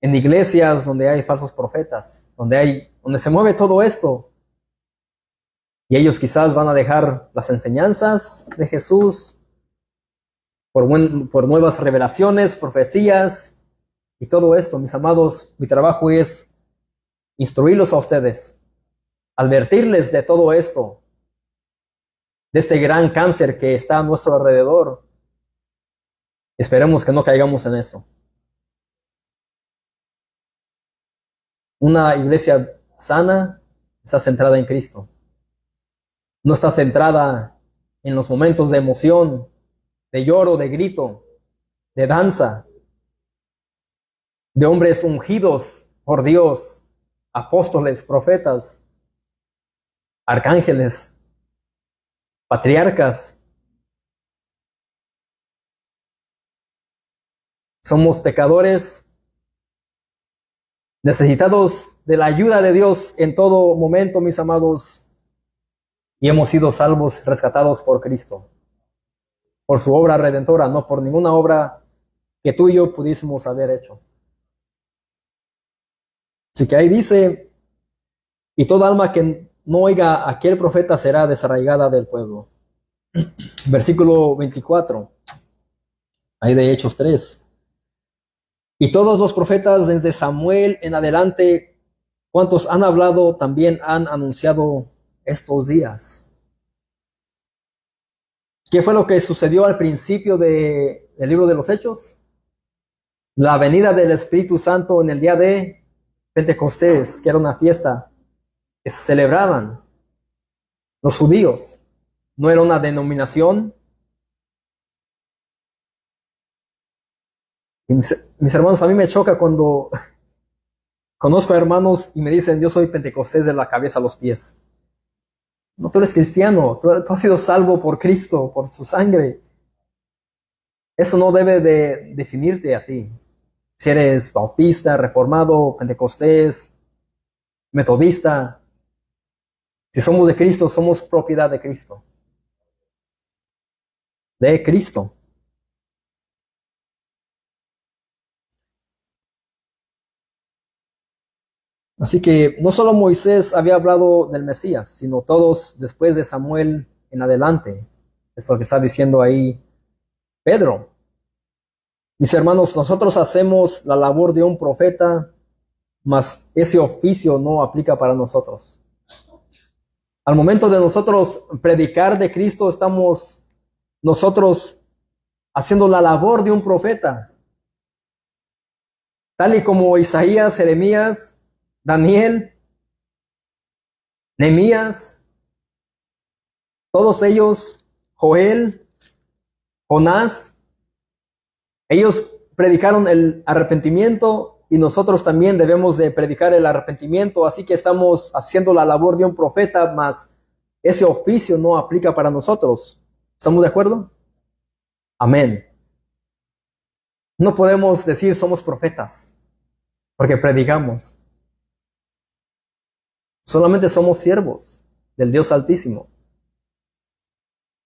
En iglesias donde hay falsos profetas, donde se mueve todo esto. Y ellos quizás van a dejar las enseñanzas de Jesús por nuevas revelaciones, profecías y todo esto. Mis amados, mi trabajo es instruirlos a ustedes, advertirles de todo esto de este gran cáncer que está a nuestro alrededor. Esperemos que no caigamos en eso. Una iglesia sana está centrada en Cristo. No está centrada en los momentos de emoción, de lloro, de grito, de danza, de hombres ungidos por Dios, apóstoles, profetas, arcángeles, patriarcas. Somos pecadores necesitados de la ayuda de Dios en todo momento, mis amados, y hemos sido salvos, rescatados por Cristo, por su obra redentora, no por ninguna obra que tú y yo pudiésemos haber hecho. Así que ahí dice, y toda alma que no oiga a aquel profeta será desarraigada del pueblo. Versículo 24, ahí de Hechos 3. Y todos los profetas desde Samuel en adelante, cuantos han hablado, también han anunciado estos días. ¿Qué fue lo que sucedió al principio del libro de los Hechos? La venida del Espíritu Santo en el día de Pentecostés, que era una fiesta que se celebraban los judíos. No era una denominación. Y mis hermanos, a mí me choca cuando conozco a hermanos y me dicen, yo soy Pentecostés de la cabeza a los pies. No, tú eres cristiano, tú has sido salvo por Cristo, por su sangre. Eso no debe de definirte a ti. Si eres bautista, reformado, pentecostés, metodista, si somos de Cristo, somos propiedad de Cristo. De Cristo. Así que no solo Moisés había hablado del Mesías, sino todos después de Samuel en adelante. Es lo que está diciendo ahí Pedro. Mis hermanos, nosotros hacemos la labor de un profeta, mas ese oficio no aplica para nosotros. Al momento de nosotros predicar de Cristo, estamos nosotros haciendo la labor de un profeta. Tal y como Isaías, Jeremías, Daniel, Nehemías, todos ellos, Joel, Jonás, ellos predicaron el arrepentimiento y nosotros también debemos de predicar el arrepentimiento, así que estamos haciendo la labor de un profeta, mas ese oficio no aplica para nosotros. ¿Estamos de acuerdo? Amén. No podemos decir somos profetas porque predicamos. Solamente somos siervos del Dios Altísimo.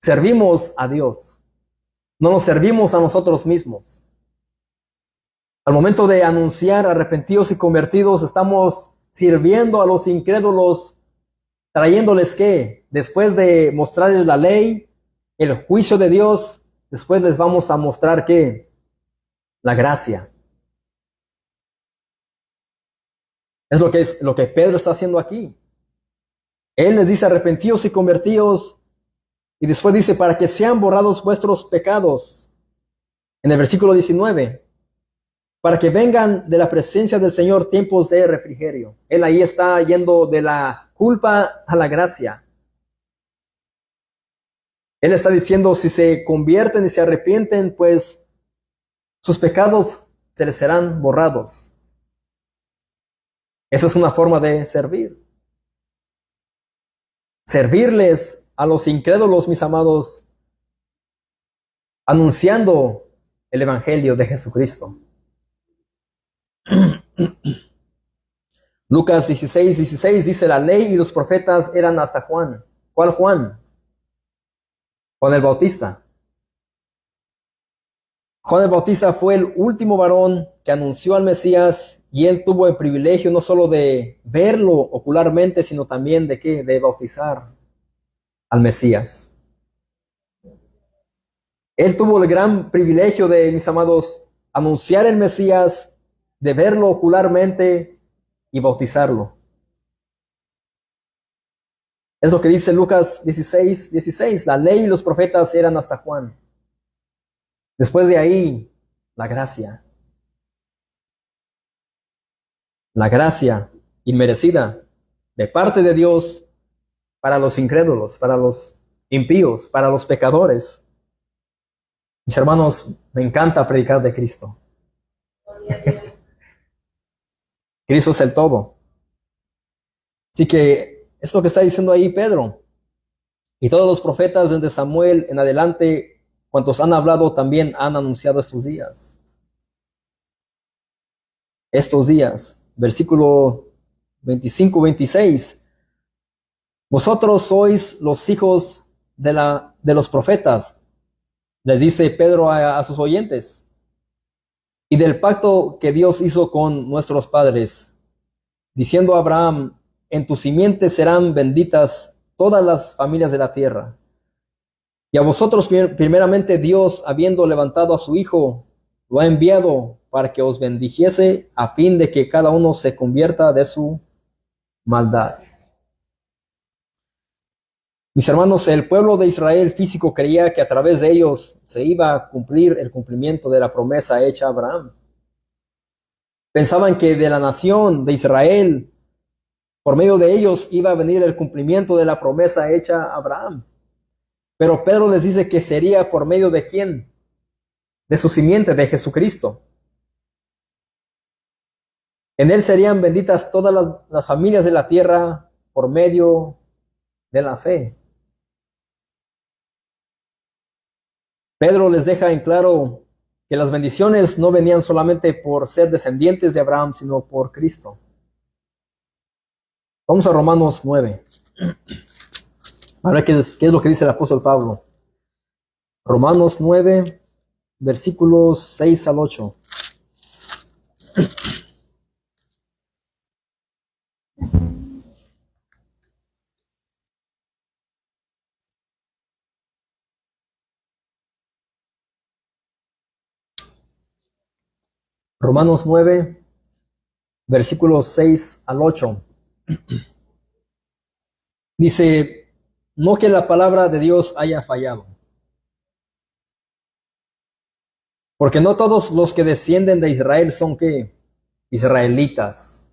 Servimos a Dios. No nos servimos a nosotros mismos. Al momento de anunciar arrepentidos y convertidos, estamos sirviendo a los incrédulos, trayéndoles ¿qué? Después de mostrarles la ley, el juicio de Dios, después les vamos a mostrar ¿qué? La gracia. Es lo que Pedro está haciendo aquí. Él les dice arrepentidos y convertidos, y después dice para que sean borrados vuestros pecados. En el versículo 19, para que vengan de la presencia del Señor tiempos de refrigerio. Él ahí está yendo de la culpa a la gracia. Él está diciendo si se convierten y se arrepienten, pues sus pecados se les serán borrados. Esa es una forma de servir. Servirles a los incrédulos, mis amados, anunciando el Evangelio de Jesucristo. Lucas 16:16 dice, la ley y los profetas eran hasta Juan. ¿Cuál Juan? Juan el Bautista. Juan el Bautista fue el último varón que anunció al Mesías y él tuvo el privilegio no solo de verlo ocularmente, sino también de ¿qué? De bautizar al Mesías. Él tuvo el gran privilegio de, mis amados, anunciar el Mesías, de verlo ocularmente y bautizarlo. Es lo que dice Lucas 16:16. La ley y los profetas eran hasta Juan. Después de ahí, la gracia. La gracia inmerecida de parte de Dios para los incrédulos, para los impíos, para los pecadores. Mis hermanos, me encanta predicar de Cristo. Cristo es el todo. Así que es lo que está diciendo ahí Pedro. Y todos los profetas desde Samuel en adelante, cuantos han hablado, también han anunciado estos días. Estos días. Versículo 25-26. Vosotros sois los hijos de los profetas, les dice Pedro a sus oyentes, y del pacto que Dios hizo con nuestros padres, diciendo a Abraham, en tu simiente serán benditas todas las familias de la tierra. Y a vosotros primeramente Dios, habiendo levantado a su Hijo, lo ha enviado para que os bendijese, a fin de que cada uno se convierta de su maldad. Mis hermanos, el pueblo de Israel físico creía que a través de ellos se iba a cumplir el cumplimiento de la promesa hecha a Abraham. Pensaban que de la nación de Israel, por medio de ellos, iba a venir el cumplimiento de la promesa hecha a Abraham. Pero Pedro les dice que sería por medio de ¿quién? De su simiente, de Jesucristo. En él serían benditas todas las familias de la tierra por medio de la fe. Pedro les deja en claro que las bendiciones no venían solamente por ser descendientes de Abraham, sino por Cristo. Vamos a Romanos 9. A ver qué es lo que dice el apóstol Pablo. Romanos 9, versículos 6 al 8. Romanos 9, versículos 6 al 8. Dice, no que la palabra de Dios haya fallado. Porque no todos los que descienden de Israel son ¿qué? Israelitas.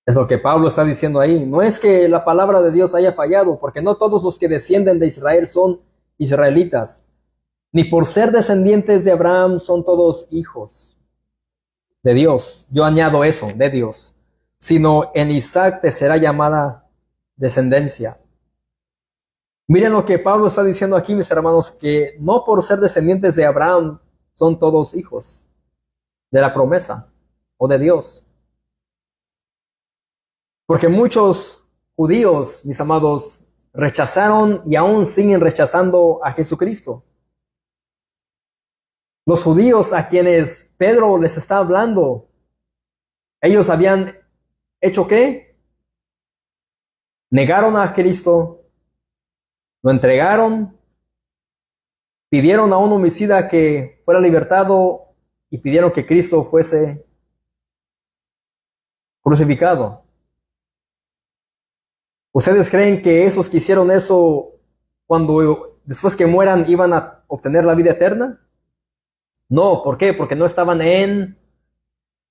Es lo que Pablo está diciendo ahí. No es que la palabra de Dios haya fallado, porque no todos los que descienden de Israel son israelitas. Ni por ser descendientes de Abraham son todos hijos de Dios. Yo añado eso, de Dios. Sino en Isaac te será llamada descendencia. Miren lo que Pablo está diciendo aquí, mis hermanos, que no por ser descendientes de Abraham son todos hijos de la promesa o de Dios. Porque muchos judíos, mis amados, rechazaron y aún siguen rechazando a Jesucristo. Los judíos a quienes Pedro les está hablando, ellos habían hecho ¿qué? Negaron a Cristo, lo entregaron, pidieron a un homicida que fuera libertado y pidieron que Cristo fuese crucificado. ¿Ustedes creen que esos que hicieron eso cuando después que mueran iban a obtener la vida eterna? No, ¿por qué? Porque no estaban en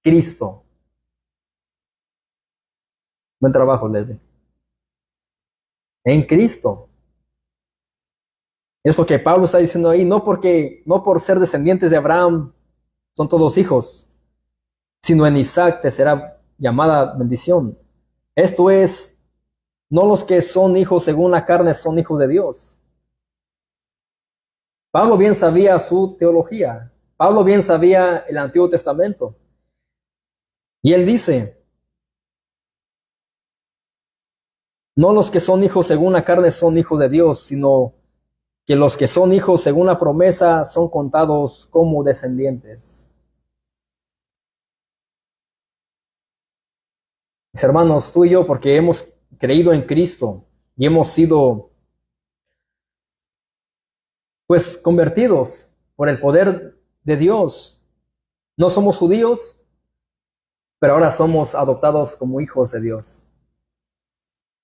Cristo. Buen trabajo, Leslie. En Cristo. Es lo que Pablo está diciendo ahí, no por ser descendientes de Abraham son todos hijos, sino en Isaac te será llamada bendición. Esto es, no los que son hijos según la carne son hijos de Dios. Pablo bien sabía su teología. Pablo bien sabía el Antiguo Testamento. Y él dice, no los que son hijos según la carne son hijos de Dios, sino que los que son hijos según la promesa son contados como descendientes. Mis hermanos, tú y yo, porque hemos creído en Cristo y hemos sido pues convertidos por el poder de Dios. No somos judíos, pero ahora somos adoptados como hijos de Dios.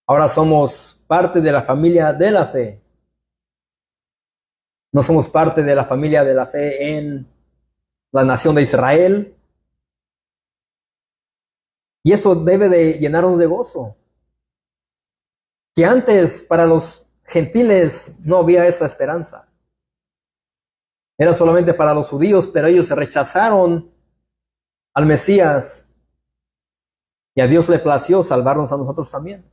Ahora somos parte de la familia de la fe. No somos parte de la familia de la fe en la nación de Israel. Y eso debe de llenarnos de gozo. Que antes para los gentiles no había esa esperanza. Era solamente para los judíos, pero ellos rechazaron al Mesías. Y a Dios le plació salvarnos a nosotros también.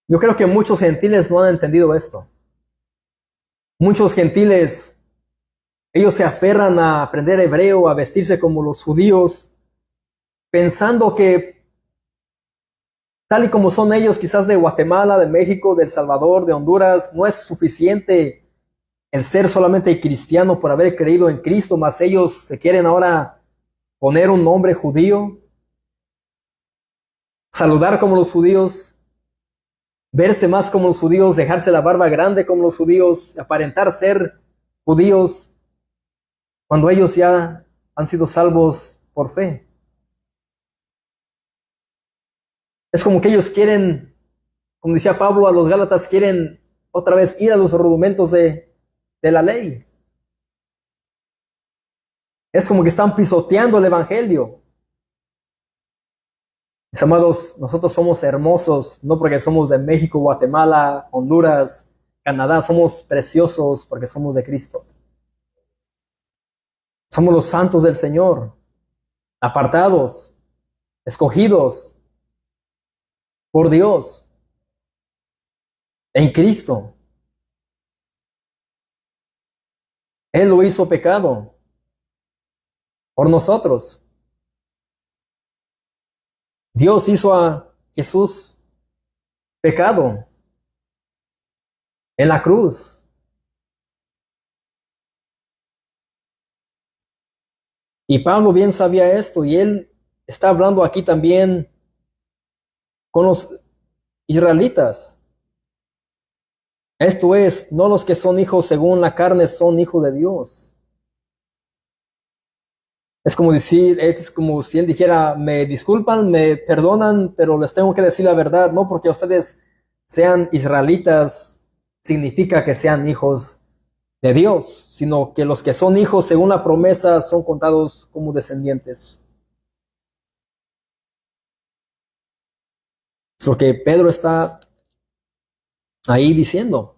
Yo creo que muchos gentiles no han entendido esto. Muchos gentiles, ellos se aferran a aprender hebreo, a vestirse como los judíos, pensando que tal y como son ellos, quizás de Guatemala, de México, de El Salvador, de Honduras, no es suficiente el ser solamente cristiano por haber creído en Cristo, mas ellos se quieren ahora poner un nombre judío, saludar como los judíos, verse más como los judíos, dejarse la barba grande como los judíos, aparentar ser judíos, cuando ellos ya han sido salvos por fe. Es como que ellos quieren, como decía Pablo a los Gálatas, quieren otra vez ir a los rudimentos de la ley. Es como que están pisoteando el evangelio. Mis amados, nosotros somos hermosos, no porque somos de México, Guatemala, Honduras, Canadá, somos preciosos porque somos de Cristo. Somos los santos del Señor, apartados, escogidos por Dios, en Cristo. Él lo hizo pecado por nosotros. Dios hizo a Jesús pecado en la cruz. Y Pablo bien sabía esto, y él está hablando aquí también con los israelitas. Esto es, no los que son hijos según la carne son hijos de Dios. Es como si él dijera, me disculpan, me perdonan, pero les tengo que decir la verdad. No porque ustedes sean israelitas significa que sean hijos de Dios, sino que los que son hijos según la promesa son contados como descendientes. Es lo que Pedro está ahí diciendo.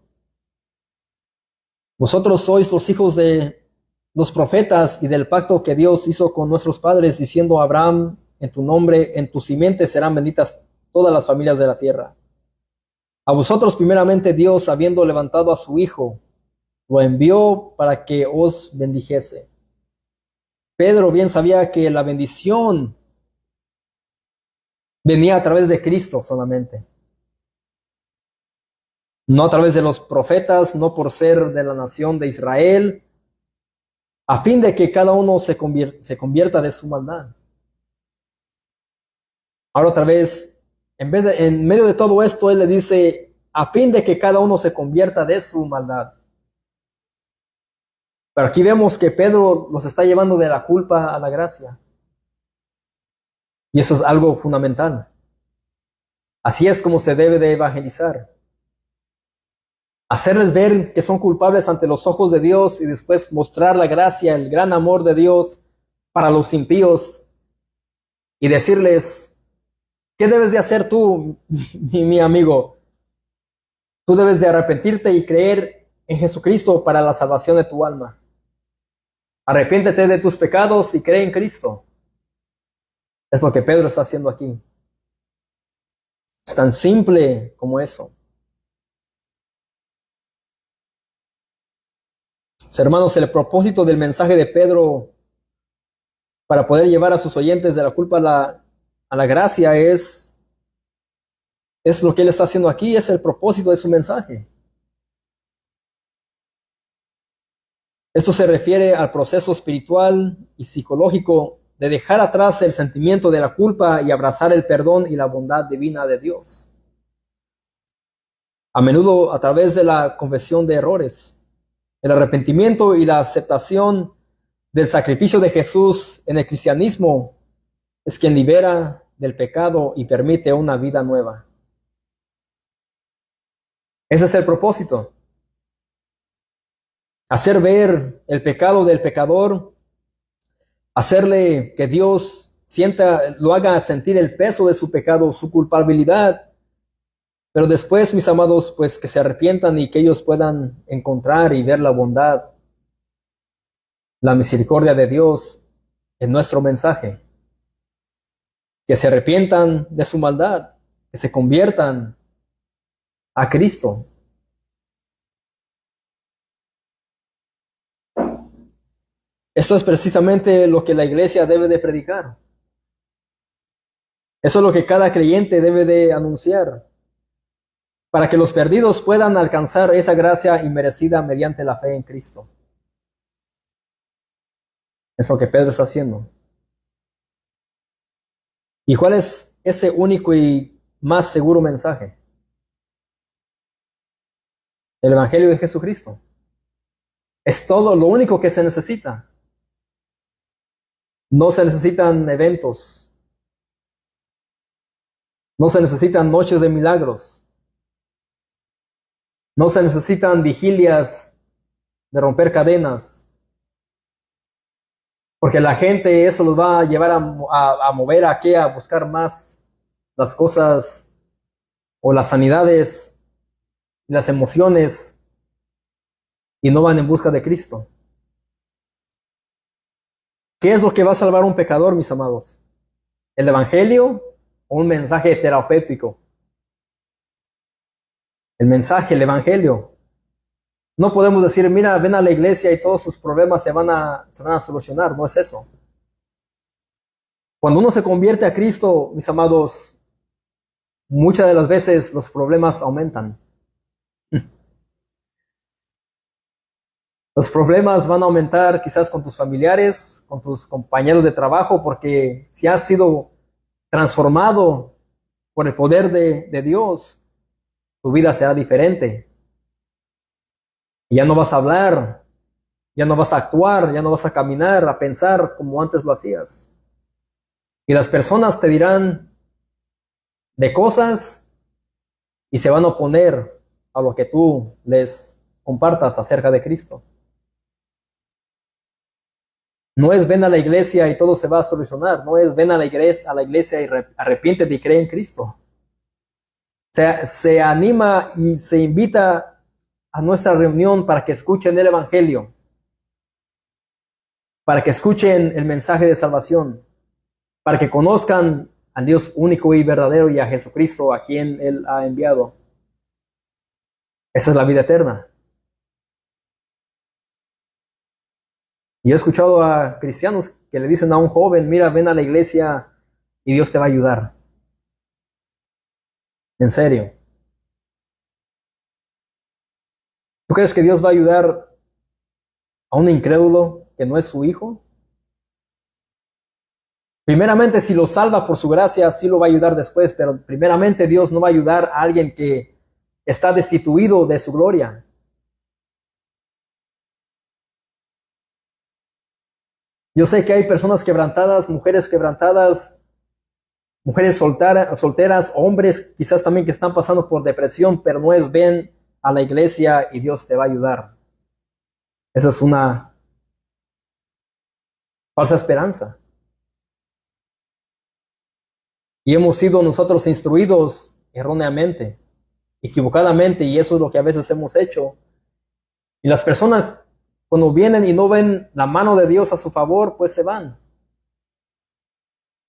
Vosotros sois los hijos de los profetas y del pacto que Dios hizo con nuestros padres, diciendo a Abraham, en tu nombre, en tu simiente serán benditas todas las familias de la tierra. A vosotros primeramente Dios, habiendo levantado a su Hijo, lo envió para que os bendijese. Pedro bien sabía que la bendición venía a través de Cristo solamente. No a través de los profetas, no por ser de la nación de Israel, a fin de que cada uno se convierta de su maldad. Ahora otra vez, en medio de todo esto, él le dice, a fin de que cada uno se convierta de su maldad. Pero aquí vemos que Pedro los está llevando de la culpa a la gracia. Y eso es algo fundamental. Así es como se debe de evangelizar. Hacerles ver que son culpables ante los ojos de Dios y después mostrar la gracia, el gran amor de Dios para los impíos y decirles, ¿qué debes de hacer tú, mi amigo? Tú debes de arrepentirte y creer en Jesucristo para la salvación de tu alma. Arrepiéntete de tus pecados y cree en Cristo. Es lo que Pedro está haciendo aquí. Es tan simple como eso. Hermanos, el propósito del mensaje de Pedro para poder llevar a sus oyentes de la culpa a la gracia es lo que él está haciendo aquí, es el propósito de su mensaje. Esto se refiere al proceso espiritual y psicológico de dejar atrás el sentimiento de la culpa y abrazar el perdón y la bondad divina de Dios. A menudo a través de la confesión de errores. El arrepentimiento y la aceptación del sacrificio de Jesús en el cristianismo es quien libera del pecado y permite una vida nueva. Ese es el propósito. Hacer ver el pecado del pecador, hacerle que Dios sienta, lo haga sentir el peso de su pecado, su culpabilidad. Pero después, mis amados, pues que se arrepientan y que ellos puedan encontrar y ver la bondad, la misericordia de Dios en nuestro mensaje. Que se arrepientan de su maldad, que se conviertan a Cristo. Esto es precisamente lo que la iglesia debe de predicar. Eso es lo que cada creyente debe de anunciar, para que los perdidos puedan alcanzar esa gracia inmerecida mediante la fe en Cristo. Es lo que Pedro está haciendo. ¿Y cuál es ese único y más seguro mensaje? El Evangelio de Jesucristo. Es todo lo único que se necesita. No se necesitan eventos. No se necesitan noches de milagros. No se necesitan vigilias de romper cadenas. Porque la gente eso los va a llevar a mover a qué, a buscar más las cosas o las sanidades, las emociones, y no van en busca de Cristo. ¿Qué es lo que va a salvar a un pecador, mis amados? ¿El Evangelio o un mensaje terapéutico? El mensaje, el Evangelio. No podemos decir, mira, ven a la iglesia y todos sus problemas se van a solucionar. No es eso. Cuando uno se convierte a Cristo, mis amados, muchas de las veces los problemas aumentan. Los problemas van a aumentar quizás con tus familiares, con tus compañeros de trabajo, porque si has sido transformado por el poder de Dios, tu vida será diferente. Y ya no vas a hablar, ya no vas a actuar, ya no vas a caminar, a pensar como antes lo hacías. Y las personas te dirán de cosas y se van a oponer a lo que tú les compartas acerca de Cristo. No es ven a la iglesia y todo se va a solucionar. No es ven a la iglesia y arrepiéntete y cree en Cristo. Se anima y se invita a nuestra reunión para que escuchen el Evangelio, para que escuchen el mensaje de salvación, para que conozcan al Dios único y verdadero y a Jesucristo a quien Él ha enviado. Esa es la vida eterna. Y he escuchado a cristianos que le dicen a un joven, mira, ven a la iglesia y Dios te va a ayudar. En serio. ¿Tú crees que Dios va a ayudar a un incrédulo que no es su hijo? Primeramente, si lo salva por su gracia, sí lo va a ayudar después, pero primeramente Dios no va a ayudar a alguien que está destituido de su gloria. Yo sé que hay personas quebrantadas, mujeres quebrantadas, mujeres solteras, hombres quizás también que están pasando por depresión, pero no es ven a la iglesia y Dios te va a ayudar. Esa es una falsa esperanza. Y hemos sido nosotros instruidos erróneamente, equivocadamente, y eso es lo que a veces hemos hecho. Y las personas cuando vienen y no ven la mano de Dios a su favor, pues se van.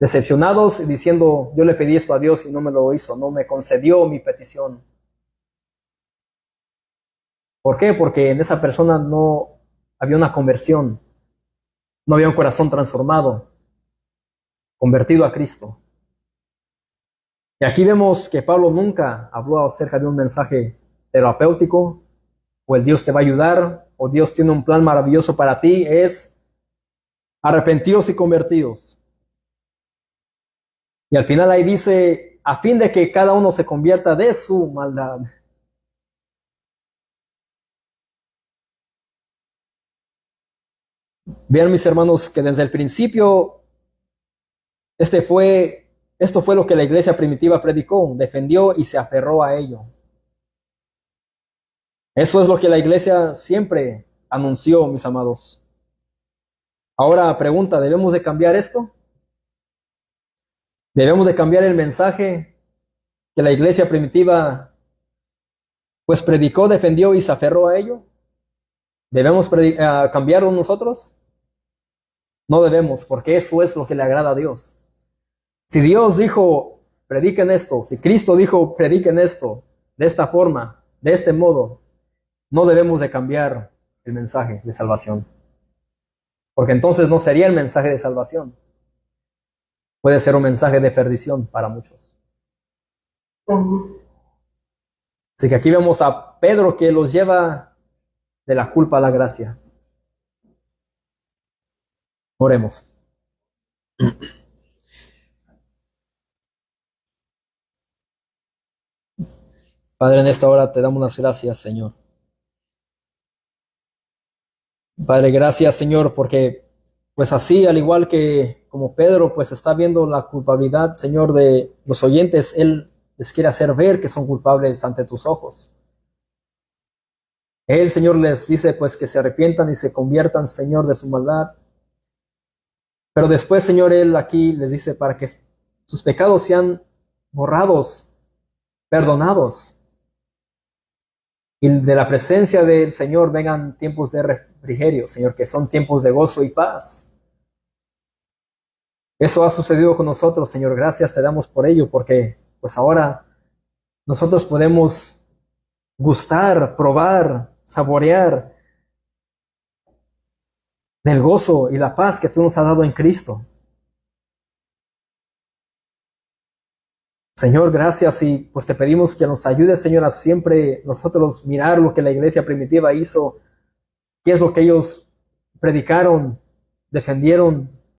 Decepcionados y diciendo, yo le pedí esto a Dios y no me lo hizo, no me concedió mi petición. ¿Por qué? Porque en esa persona no había una conversión, no había un corazón transformado, convertido a Cristo. Y aquí vemos que Pablo nunca habló acerca de un mensaje terapéutico, o el Dios te va a ayudar, o Dios tiene un plan maravilloso para ti. Es arrepentidos y convertidos. Y al final ahí dice, a fin de que cada uno se convierta de su maldad. Vean mis hermanos que desde el principio este fue Esto fue lo que la iglesia primitiva predicó, defendió y se aferró a ello. Eso es lo que la iglesia siempre anunció, mis amados. Ahora pregunta, ¿debemos de cambiar esto? ¿Debemos de cambiar el mensaje que la iglesia primitiva pues predicó, defendió y se aferró a ello? ¿Debemos cambiarlo nosotros? No debemos, porque eso es lo que le agrada a Dios. Si Dios dijo, prediquen esto, si Cristo dijo, prediquen esto, de esta forma, de este modo, no debemos de cambiar el mensaje de salvación. Porque entonces no sería el mensaje de salvación. Puede ser un mensaje de perdición para muchos. Así que aquí vemos a Pedro que los lleva de la culpa a la gracia. Oremos. Padre, en esta hora te damos las gracias, Señor. Padre, gracias, Señor, porque pues así, al igual que como Pedro, pues está viendo la culpabilidad, Señor, de los oyentes, Él les quiere hacer ver que son culpables ante tus ojos. Él, Señor, les dice pues que se arrepientan y se conviertan, Señor, de su maldad. Pero después, Señor, Él aquí les dice para que sus pecados sean borrados, perdonados. Y de la presencia del Señor vengan tiempos de refrigerio, Señor, que son tiempos de gozo y paz. Eso ha sucedido con nosotros, Señor. Gracias te damos por ello, porque pues ahora nosotros podemos gustar, probar, saborear del gozo y la paz que tú nos has dado en Cristo. Señor, gracias, y pues te pedimos que nos ayudes, Señor, a siempre nosotros mirar lo que la iglesia primitiva hizo, qué es lo que ellos predicaron, defendieron,